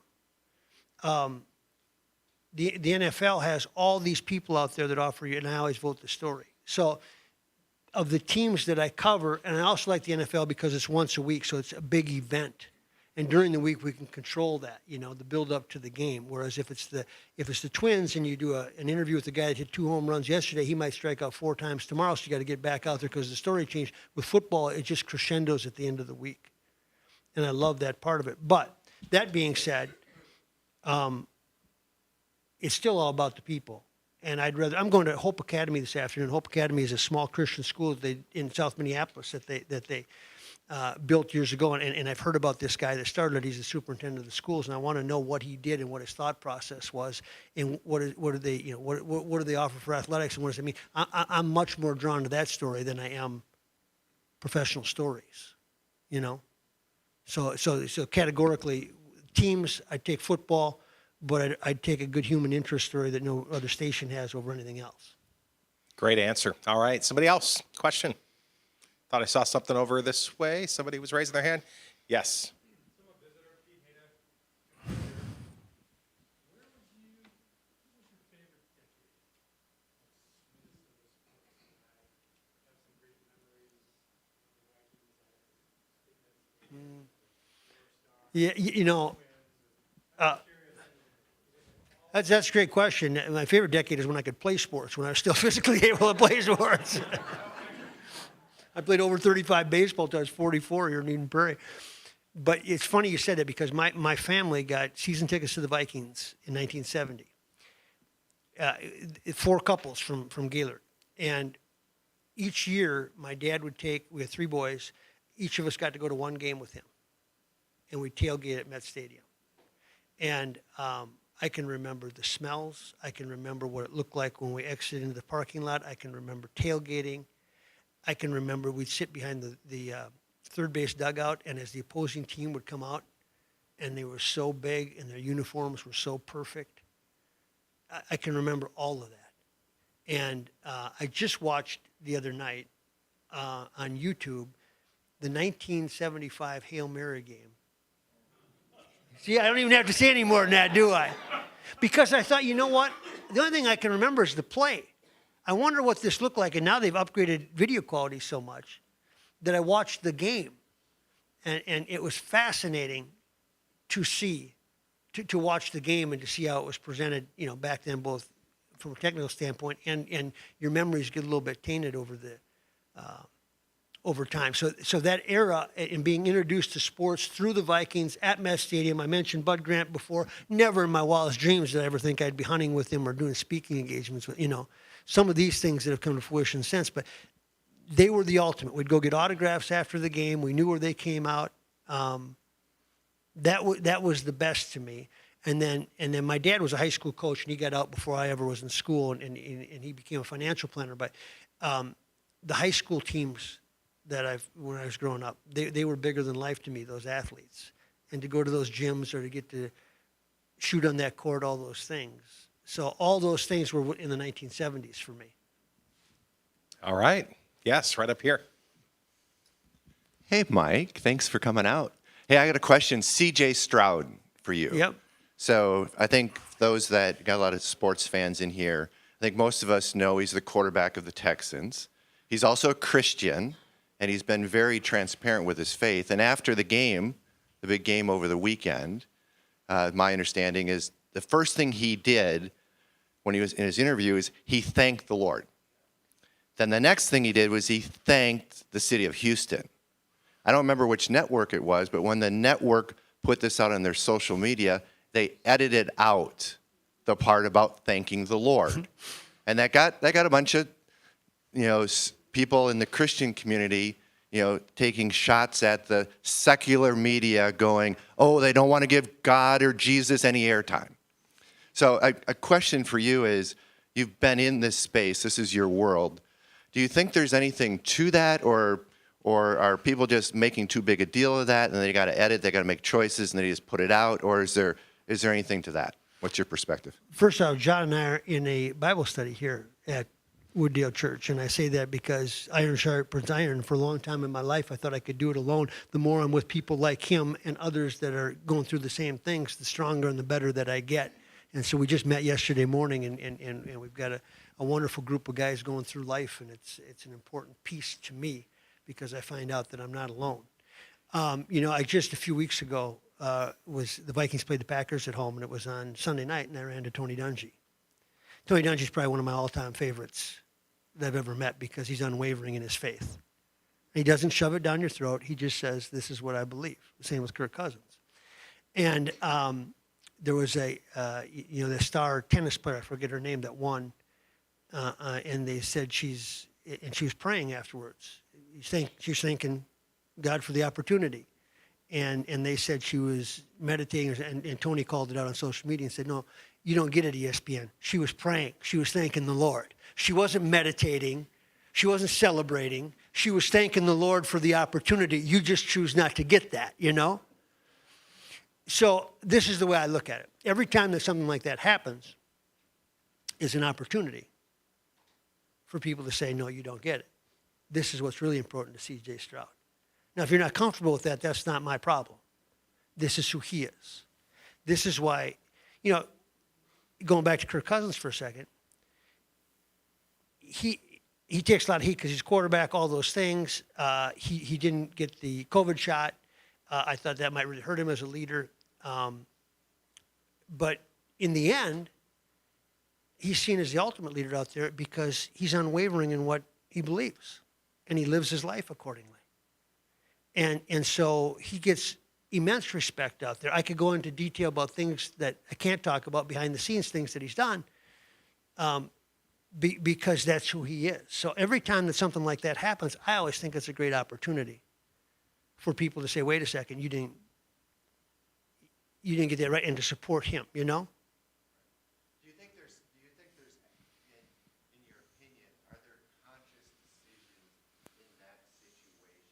The NFL has all these people out there that offer you, and I always vote the story. So of the teams that I cover, and I also like the NFL because it's once a week, so it's a big event. And during the week, we can control that, you know, the build up to the game. Whereas if it's the Twins and you do an interview with the guy that hit 2 home runs yesterday, he might strike out 4 times tomorrow, so you got to get back out there because the story changed. With football, it just crescendos at the end of the week. And I love that part of it. But that being said, it's still all about the people. And I'm going to Hope Academy this afternoon. Hope Academy is a small Christian school in South Minneapolis that they built years ago, and I've heard about this guy that started it. He's the superintendent of the schools, and I want to know what he did and what his thought process was, and what do they offer for athletics, and what does it mean? I'm much more drawn to that story than I am professional stories, you know. So categorically, teams, I take football, but I'd take a good human interest story that no other station has over anything else. Great answer. All right, somebody else? Question? Thought I saw something over this way. Somebody was raising their hand. Yes. Yeah, that's a great question. My favorite decade is when I could play sports, when I was still physically able to play sports. I played over 35 baseball until I was 44 here in Eden Prairie. But it's funny you said that because my family got season tickets to the Vikings in 1970. 4 couples from Gaylord. And each year, my dad would we had 3 boys, each of us got to go to one game with him. And we tailgate at Met Stadium. And I can remember the smells. I can remember what it looked like when we exited into the parking lot. I can remember tailgating. I can remember we'd sit behind the third base dugout, and as the opposing team would come out, and they were so big and their uniforms were so perfect, I can remember all of that. And I just watched the other night on YouTube the 1975 Hail Mary game. See, I don't even have to say any more than that, do I? Because I thought, you know what? The only thing I can remember is the play. I wonder what this looked like, and now they've upgraded video quality so much that I watched the game, and it was fascinating to see, to watch the game and to see how it was presented, back then, both from a technical standpoint and your memories get a little bit tainted over time. So that era in being introduced to sports through the Vikings at Met Stadium, I mentioned Bud Grant before. Never in my wildest dreams did I ever think I'd be hunting with him or doing speaking engagements with, some of these things that have come to fruition since. But they were the ultimate. We'd go get autographs after the game. We knew where they came out. That was the best to me. And then my dad was a high school coach, and he got out before I ever was in school, and he became a financial planner. But the high school teams when I was growing up, they were bigger than life to me, those athletes. And to go to those gyms or to get to shoot on that court, all those things. So all those things were in the 1970s for me. All right. Yes, right up here. Hey, Mike. Thanks for coming out. Hey, I got a question. C.J. Stroud for you. Yep. So I think those that got a lot of sports fans in here, I think most of us know he's the quarterback of the Texans. He's also a Christian, and he's been very transparent with his faith. And after the game, the big game over the weekend, my understanding is the first thing he did when he was in his interview is he thanked the Lord. Then the next thing he did was he thanked the city of Houston. I don't remember which network it was, but when the network put this out on their social media, they edited out the part about thanking the Lord. And that got a bunch of, people in the Christian community, taking shots at the secular media going, oh, they don't want to give God or Jesus any airtime. So a question for you is, you've been in this space, this is your world. Do you think there's anything to that, or are people just making too big a deal of that, and they got to edit, they got to make choices, and they just put it out, or is there anything to that? What's your perspective? First off, John and I are in a Bible study here at Wooddale Church, and I say that because iron sharpens iron. For a long time in my life, I thought I could do it alone. The more I'm with people like him and others that are going through the same things, the stronger and the better that I get. And so we just met yesterday morning, and we've got a wonderful group of guys going through life, and it's an important piece to me because I find out that I'm not alone. I just a few weeks ago the Vikings played the Packers at home, and it was on Sunday night, and I ran to Tony Dungy. Tony Dungy is probably one of my all-time favorites that I've ever met because he's unwavering in his faith. He doesn't shove it down your throat. He just says, this is what I believe. The same with Kirk Cousins. And there was the star tennis player, I forget her name, that won, and they said she was praying afterwards. She was thanking God for the opportunity. And they said she was meditating, and Tony called it out on social media and said, no, you don't get it, ESPN. She was praying. She was thanking the Lord. She wasn't meditating. She wasn't celebrating. She was thanking the Lord for the opportunity. You just choose not to get that, So this is the way I look at it. Every time that something like that happens is an opportunity for people to say, no, you don't get it. This is what's really important to C.J. Stroud. Now, if you're not comfortable with that, that's not my problem. This is who he is. This is why, going back to Kirk Cousins for a second, he takes a lot of heat because he's quarterback, all those things. He didn't get the COVID shot. I thought that might really hurt him as a leader. But in the end, he's seen as the ultimate leader out there because he's unwavering in what he believes, and he lives his life accordingly. And so he gets immense respect out there. I could go into detail about things that I can't talk about, behind the scenes things that he's done, because that's who he is. So every time that something like that happens, I always think it's a great opportunity for people to say, wait a second, you didn't get that right, and to support him, you know? Do you think there's in your opinion, are there conscious decisions in that situation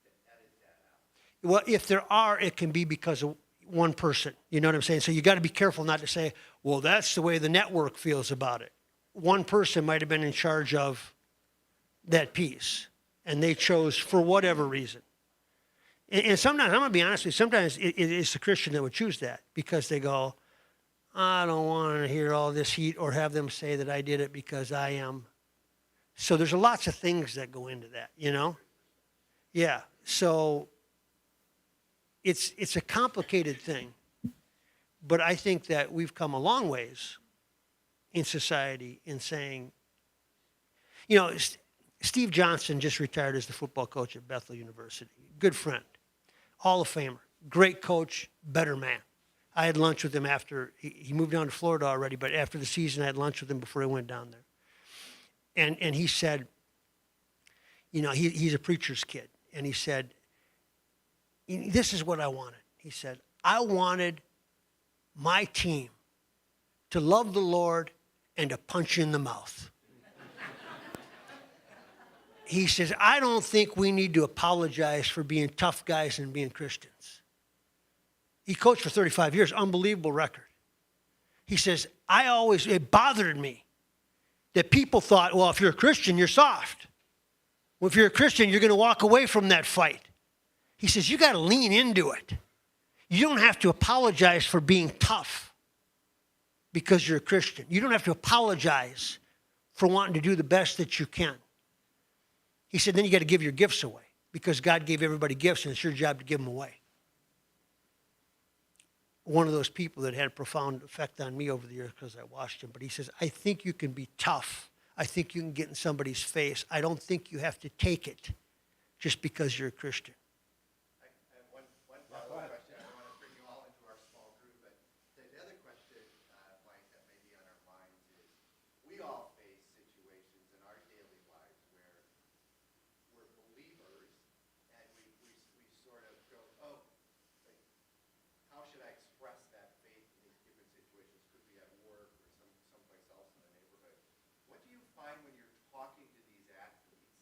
that edit that out? Well, if there are, it can be because of one person. You know what I'm saying? So you got to be careful not to say, well, that's the way the network feels about it. One person might have been in charge of that piece, and they chose for whatever reason. And sometimes, I'm going to be honest with you, sometimes it's the Christian that would choose that because they go, I don't want to hear all this heat or have them say that I did it because I am. So there's lots of things that go into that, you know? Yeah. So it's a complicated thing, but I think that we've come a long ways in society in saying, you know, Steve Johnson just retired as the football coach at Bethel University. Good friend, Hall of Famer, great coach, better man. I had lunch with him after, he moved down to Florida already, but after the season I had lunch with him before I went down there. And he said, you know, he's a preacher's kid. And he said, this is what I wanted. He said, I wanted my team to love the Lord and to punch you in the mouth. He says, I don't think we need to apologize for being tough guys and being Christians. He coached for 35 years, unbelievable record. He says, it bothered me that people thought, well, if you're a Christian, you're soft. Well, if you're a Christian, you're going to walk away from that fight. He says, you got to lean into it. You don't have to apologize for being tough because you're a Christian. You don't have to apologize for wanting to do the best that you can. He said, then you got to give your gifts away because God gave everybody gifts and it's your job to give them away. One of those people that had a profound effect on me over the years because I watched him. But he says, I think you can be tough. I think you can get in somebody's face. I don't think you have to take it just because you're a Christian. I have one follow-up question. I don't want to bring you all into our small group, but the other question, Mike, that may be on our minds is we all face situations in our daily lives where we're believers and we sort of go, oh, like, how should I express that faith in these different situations? Could be at work or someplace else in the neighborhood. What do you find when you're talking to these athletes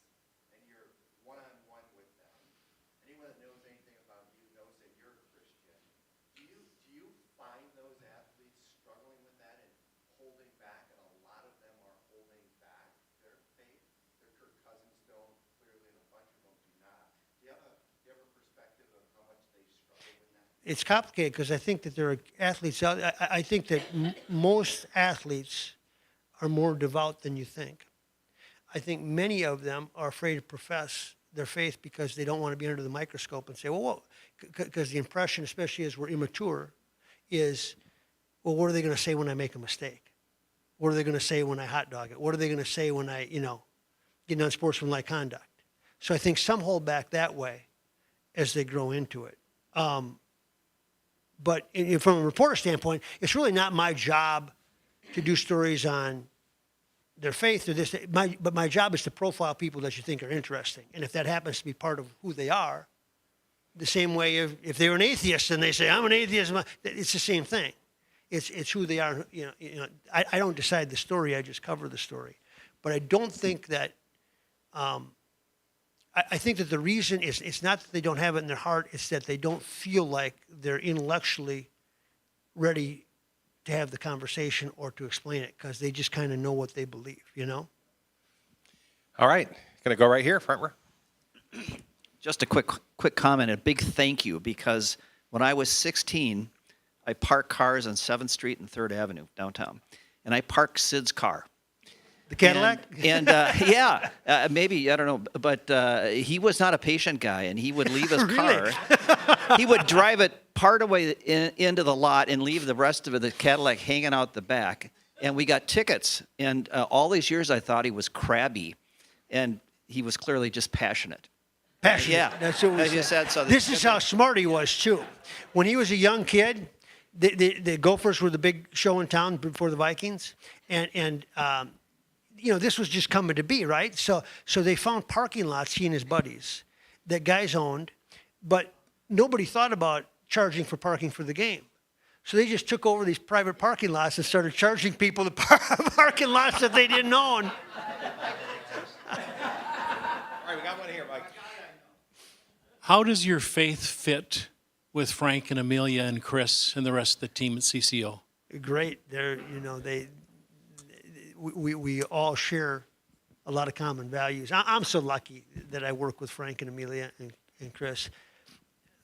and you're one-on-one with them? Anyone that knows anything about you knows that you're a Christian. Do you find those athletes struggling with that and holding back, and a lot of them are holding back their faith? Their Kirk Cousins don't, clearly, and a bunch of them do not. Do you have a perspective of how much they struggle with that? It's complicated because I think that there are athletes out. I think that most athletes are more devout than you think. I think many of them are afraid to profess their faith because they don't want to be under the microscope and say, well, because the impression, especially as we're immature, is, well, what are they going to say when I make a mistake? What are they going to say when I hot dog it? What are they going to say when I, get unsportsmanlike conduct? So I think some hold back that way as they grow into it. But from a reporter standpoint, it's really not my job to do stories on their faith or this. But my job is to profile people that you think are interesting. And if that happens to be part of who they are, the same way if they were an atheist and they say, I'm an atheist, it's the same thing. It's who they are. I don't decide the story, I just cover the story. But I don't think that, I think that the reason is it's not that they don't have it in their heart, it's that they don't feel like they're intellectually ready to have the conversation or to explain it because they just kind of know what they believe, All right. Going to go right here, front row. Just a quick comment, a big thank you, because when I was 16, I parked cars on 7th Street and 3rd Avenue downtown, and I parked Sid's car. The Cadillac? Maybe, I don't know, but he was not a patient guy, and he would leave his Really? car. He would drive it part of the way into the lot and leave the rest of the Cadillac hanging out the back. And we got tickets, and all these years I thought he was crabby, and he was clearly just passionate. Passionate. Yeah, That's what we as you said. So this is how smart he was, too. When he was a young kid, the Gophers were the big show in town before the Vikings. And this was just coming to be, right? So they found parking lots, he and his buddies, that guys owned, but nobody thought about charging for parking for the game. So they just took over these private parking lots and started charging people the parking lots that they didn't own. All right, we got one here, Mike. How does your faith fit with Frank and Amelia and Chris and the rest of the team at CCO? Great. We all share a lot of common values. I'm so lucky that I work with Frank and Amelia and Chris.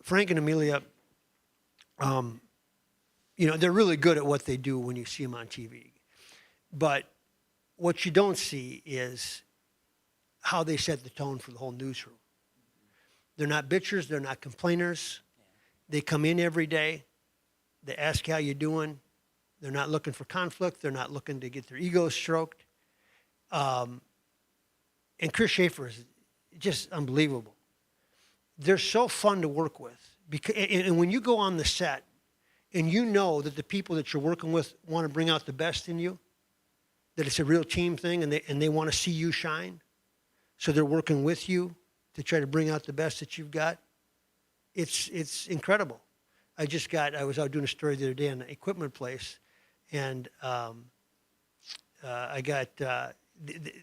Frank and Amelia, they're really good at what they do when you see them on TV. But what you don't see is how they set the tone for the whole newsroom. They're not bitchers. They're not complainers. They come in every day. They ask how you're doing. They're not looking for conflict. They're not looking to get their egos stroked. And Chris Schaefer is just unbelievable. They're so fun to work with. And when you go on the set and you know that the people that you're working with want to bring out the best in you, that it's a real team thing and they want to see you shine, so they're working with you to try to bring out the best that you've got, it's incredible. I was out doing a story the other day in an equipment place, and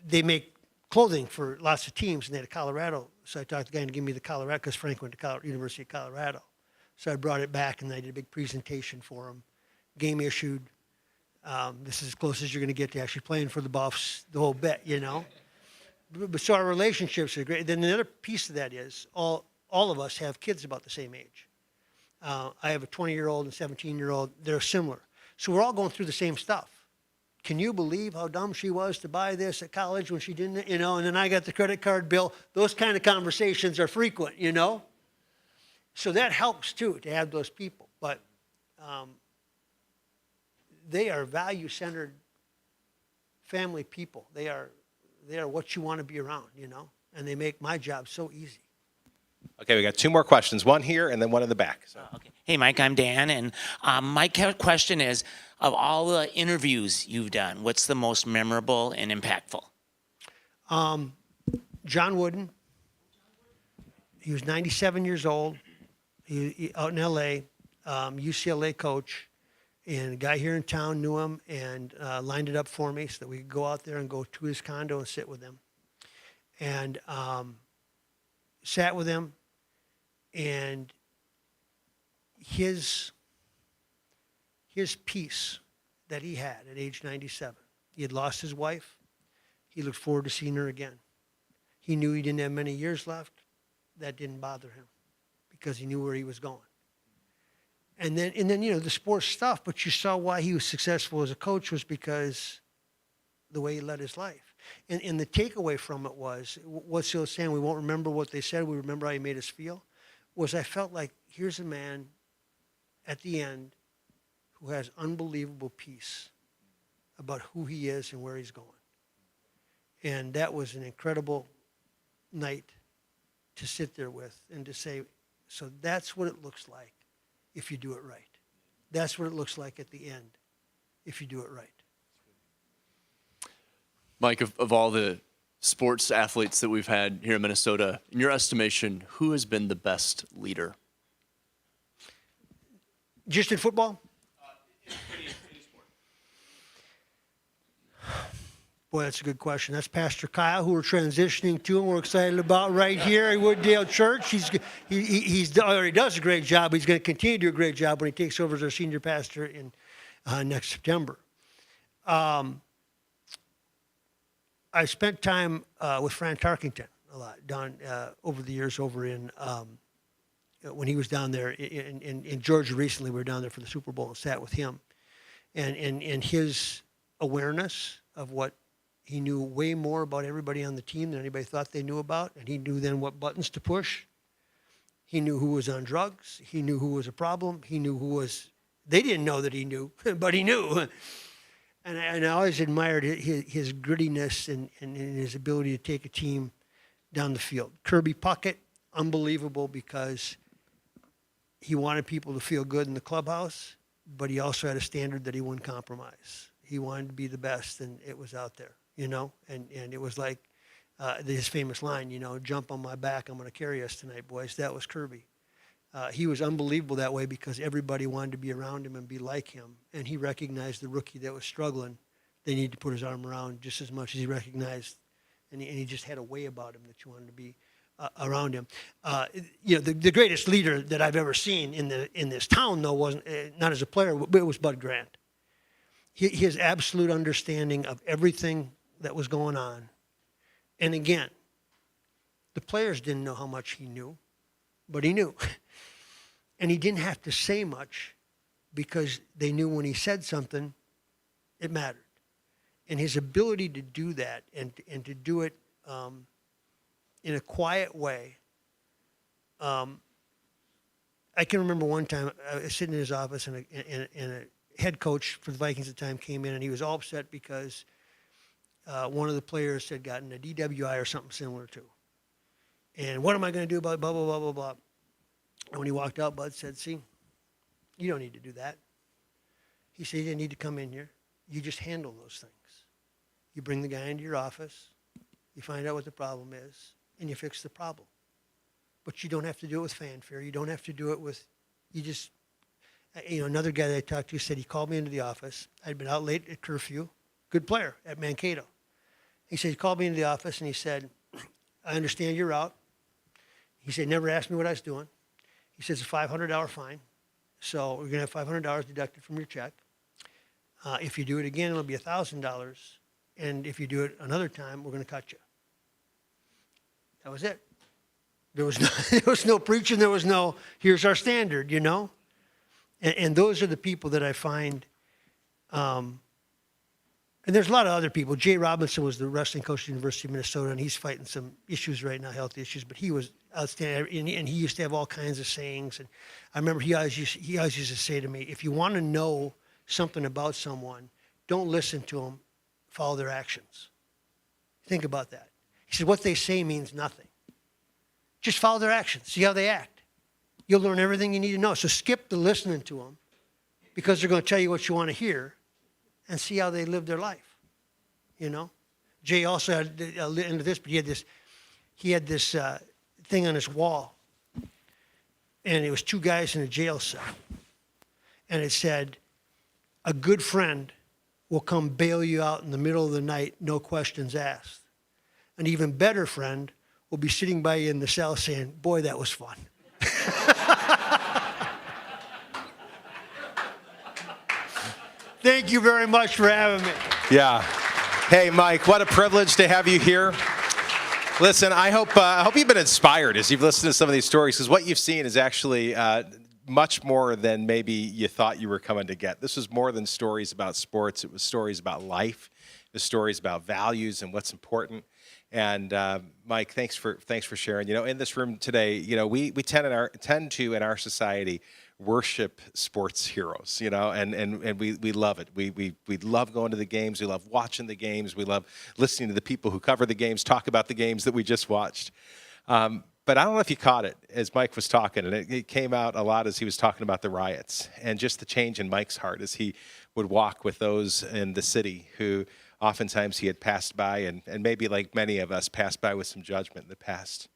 they make clothing for lots of teams, and they had a Colorado. So I talked to the guy to give me the Colorado, because Frank went to University of Colorado. So I brought it back, and I did a big presentation for him. Game issued. This is as close as you're going to get to actually playing for the Buffs, the whole bit, So our relationships are great. Then the other piece of that is all of us have kids about the same age. I have a 20-year-old and 17-year-old. They're similar. So we're all going through the same stuff. Can you believe how dumb she was to buy this at college when she didn't, and then I got the credit card bill. Those kind of conversations are frequent, So that helps, too, to have those people. But they are value-centered family people. They are what you want to be around, and they make my job so easy. Okay, we got two more questions. One here and then one in the back. So. Okay. Hey, Mike, I'm Dan, and my question is, of all the interviews you've done, what's the most memorable and impactful? John Wooden. He was 97 years old. He out in L.A., UCLA coach, and a guy here in town knew him and lined it up for me so that we could go out there and go to his condo and sit with him. And sat with him, and his peace that he had at age 97. He had lost his wife. He looked forward to seeing her again. He knew he didn't have many years left. That didn't bother him because he knew where he was going. And then the sports stuff, but you saw why he was successful as a coach was because the way he led his life. And the takeaway from it was, what's he saying, we won't remember what they said, we remember how he made us feel, was I felt like here's a man at the end who has unbelievable peace about who he is and where he's going. And that was an incredible night to sit there with and to say, so that's what it looks like if you do it right. That's what it looks like at the end if you do it right. Mike, of all the sports athletes that we've had here in Minnesota, in your estimation, who has been the best leader? Just in football? Any sport. Boy, that's a good question. That's Pastor Kyle, who we're transitioning to and we're excited about right here at Wooddale Church. He already does a great job. He's going to continue to do a great job when he takes over as our senior pastor in next September. I spent time with Fran Tarkington a lot down over the years over in when he was down there in Georgia recently. We were down there for the Super Bowl and sat with him, and his awareness of what He knew way more about everybody on the team than anybody thought they knew about, and he knew then what buttons to push. He knew who was on drugs. He knew who was a problem. He knew who was, they didn't know that he knew, but he knew. And I always admired his grittiness and his ability to take a team down the field. Kirby Puckett, unbelievable, because he wanted people to feel good in the clubhouse, but he also had a standard that he wouldn't compromise. He wanted to be the best, and it was out there, you know? And it was like his famous line, you know, jump on my back, I'm going to carry us tonight, boys. That was Kirby. He was unbelievable that way because everybody wanted to be around him and be like him. And he recognized the rookie that was struggling. They needed to put his arm around just as much as he recognized. And he just had a way about him that you wanted to be around him. You know, the greatest leader that I've ever seen in this town, though, wasn't not as a player, but it was Bud Grant. His absolute understanding of everything that was going on. And again, the players didn't know how much he knew, but he knew. And he didn't have to say much because they knew when he said something, it mattered. And his ability to do that and to do it in a quiet way. I can remember one time I was sitting in his office and a head coach for the Vikings at the time came in, and he was all upset because one of the players had gotten a DWI or something similar to. And what am I going to do about blah, blah, blah, blah, blah. And when he walked out, Bud said, see, you don't need to do that. He said, you didn't need to come in here. You just handle those things. You bring the guy into your office, you find out what the problem is, and you fix the problem. But you don't have to do it with fanfare. You don't have to do it with, you just, you know, another guy that I talked to said he called me into the office. I'd been out late at curfew, good player at Mankato. He said, he called me into the office and he said, I understand you're out. He said, never asked me what I was doing. He says, it's a $500 fine. So we're going to have $500 deducted from your check. If you do it again, it'll be $1,000. And if you do it another time, we're going to cut you. That was it. There was no preaching. There was no, here's our standard, you know. And those are the people that I find. And there's a lot of other people. Jay Robinson was the wrestling coach at the University of Minnesota, and he's fighting some issues right now, health issues. But he was outstanding, and he used to have all kinds of sayings. And I remember he always used to say to me, if you want to know something about someone, don't listen to them, follow their actions. Think about that. He said, what they say means nothing. Just follow their actions. See how they act. You'll learn everything you need to know. So skip the listening to them because they're going to tell you what you want to hear and see how they live their life. You know? Jay also had into this, but he had this thing on his wall. And it was two guys in a jail cell. And it said, a good friend will come bail you out in the middle of the night, no questions asked. An even better friend will be sitting by you in the cell saying, boy, that was fun. Thank you very much for having me. Yeah. Hey, Mike, what a privilege to have you here. Listen, I hope you've been inspired as you've listened to some of these stories, because what you've seen is actually much more than maybe you thought you were coming to get. This was more than stories about sports. It was stories about life. It was stories about values and what's important. And Mike, thanks for sharing. You know, in this room today, you know, we tend to in our society worship sports heroes. You know, and we love it. We love going to the games. We love watching the games. We love listening to the people who cover the games talk about the games that we just watched. But I don't know if you caught it as Mike was talking, and it came out a lot as he was talking about the riots and just the change in Mike's heart as he would walk with those in the city who oftentimes he had passed by and maybe like many of us passed by with some judgment in the past.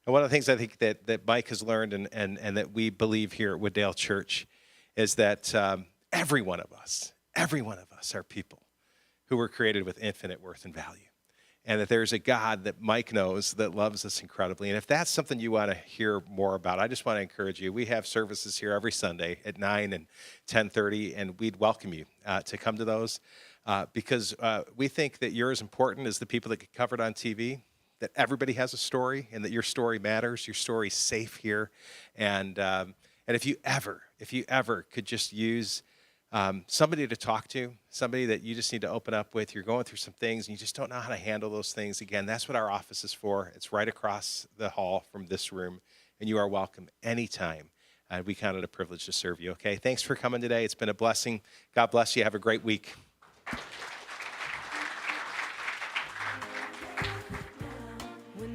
And one of the things I think that Mike has learned and that we believe here at Wooddale Church is that every one of us are people who were created with infinite worth and value. And that there's a God that Mike knows that loves us incredibly. And if that's something you want to hear more about, I just want to encourage you. We have services here every Sunday at 9 and 10:30, and we'd welcome you to come to those because we think that you're as important as the people that get covered on TV, that everybody has a story and that your story matters, your story's safe here. And if you ever could just use somebody to talk to, somebody that you just need to open up with. You're going through some things and you just don't know how to handle those things. Again, that's what our office is for. It's right across the hall from this room, and you are welcome anytime. We count it a privilege to serve you, okay? Thanks for coming today. It's been a blessing. God bless you. Have a great week.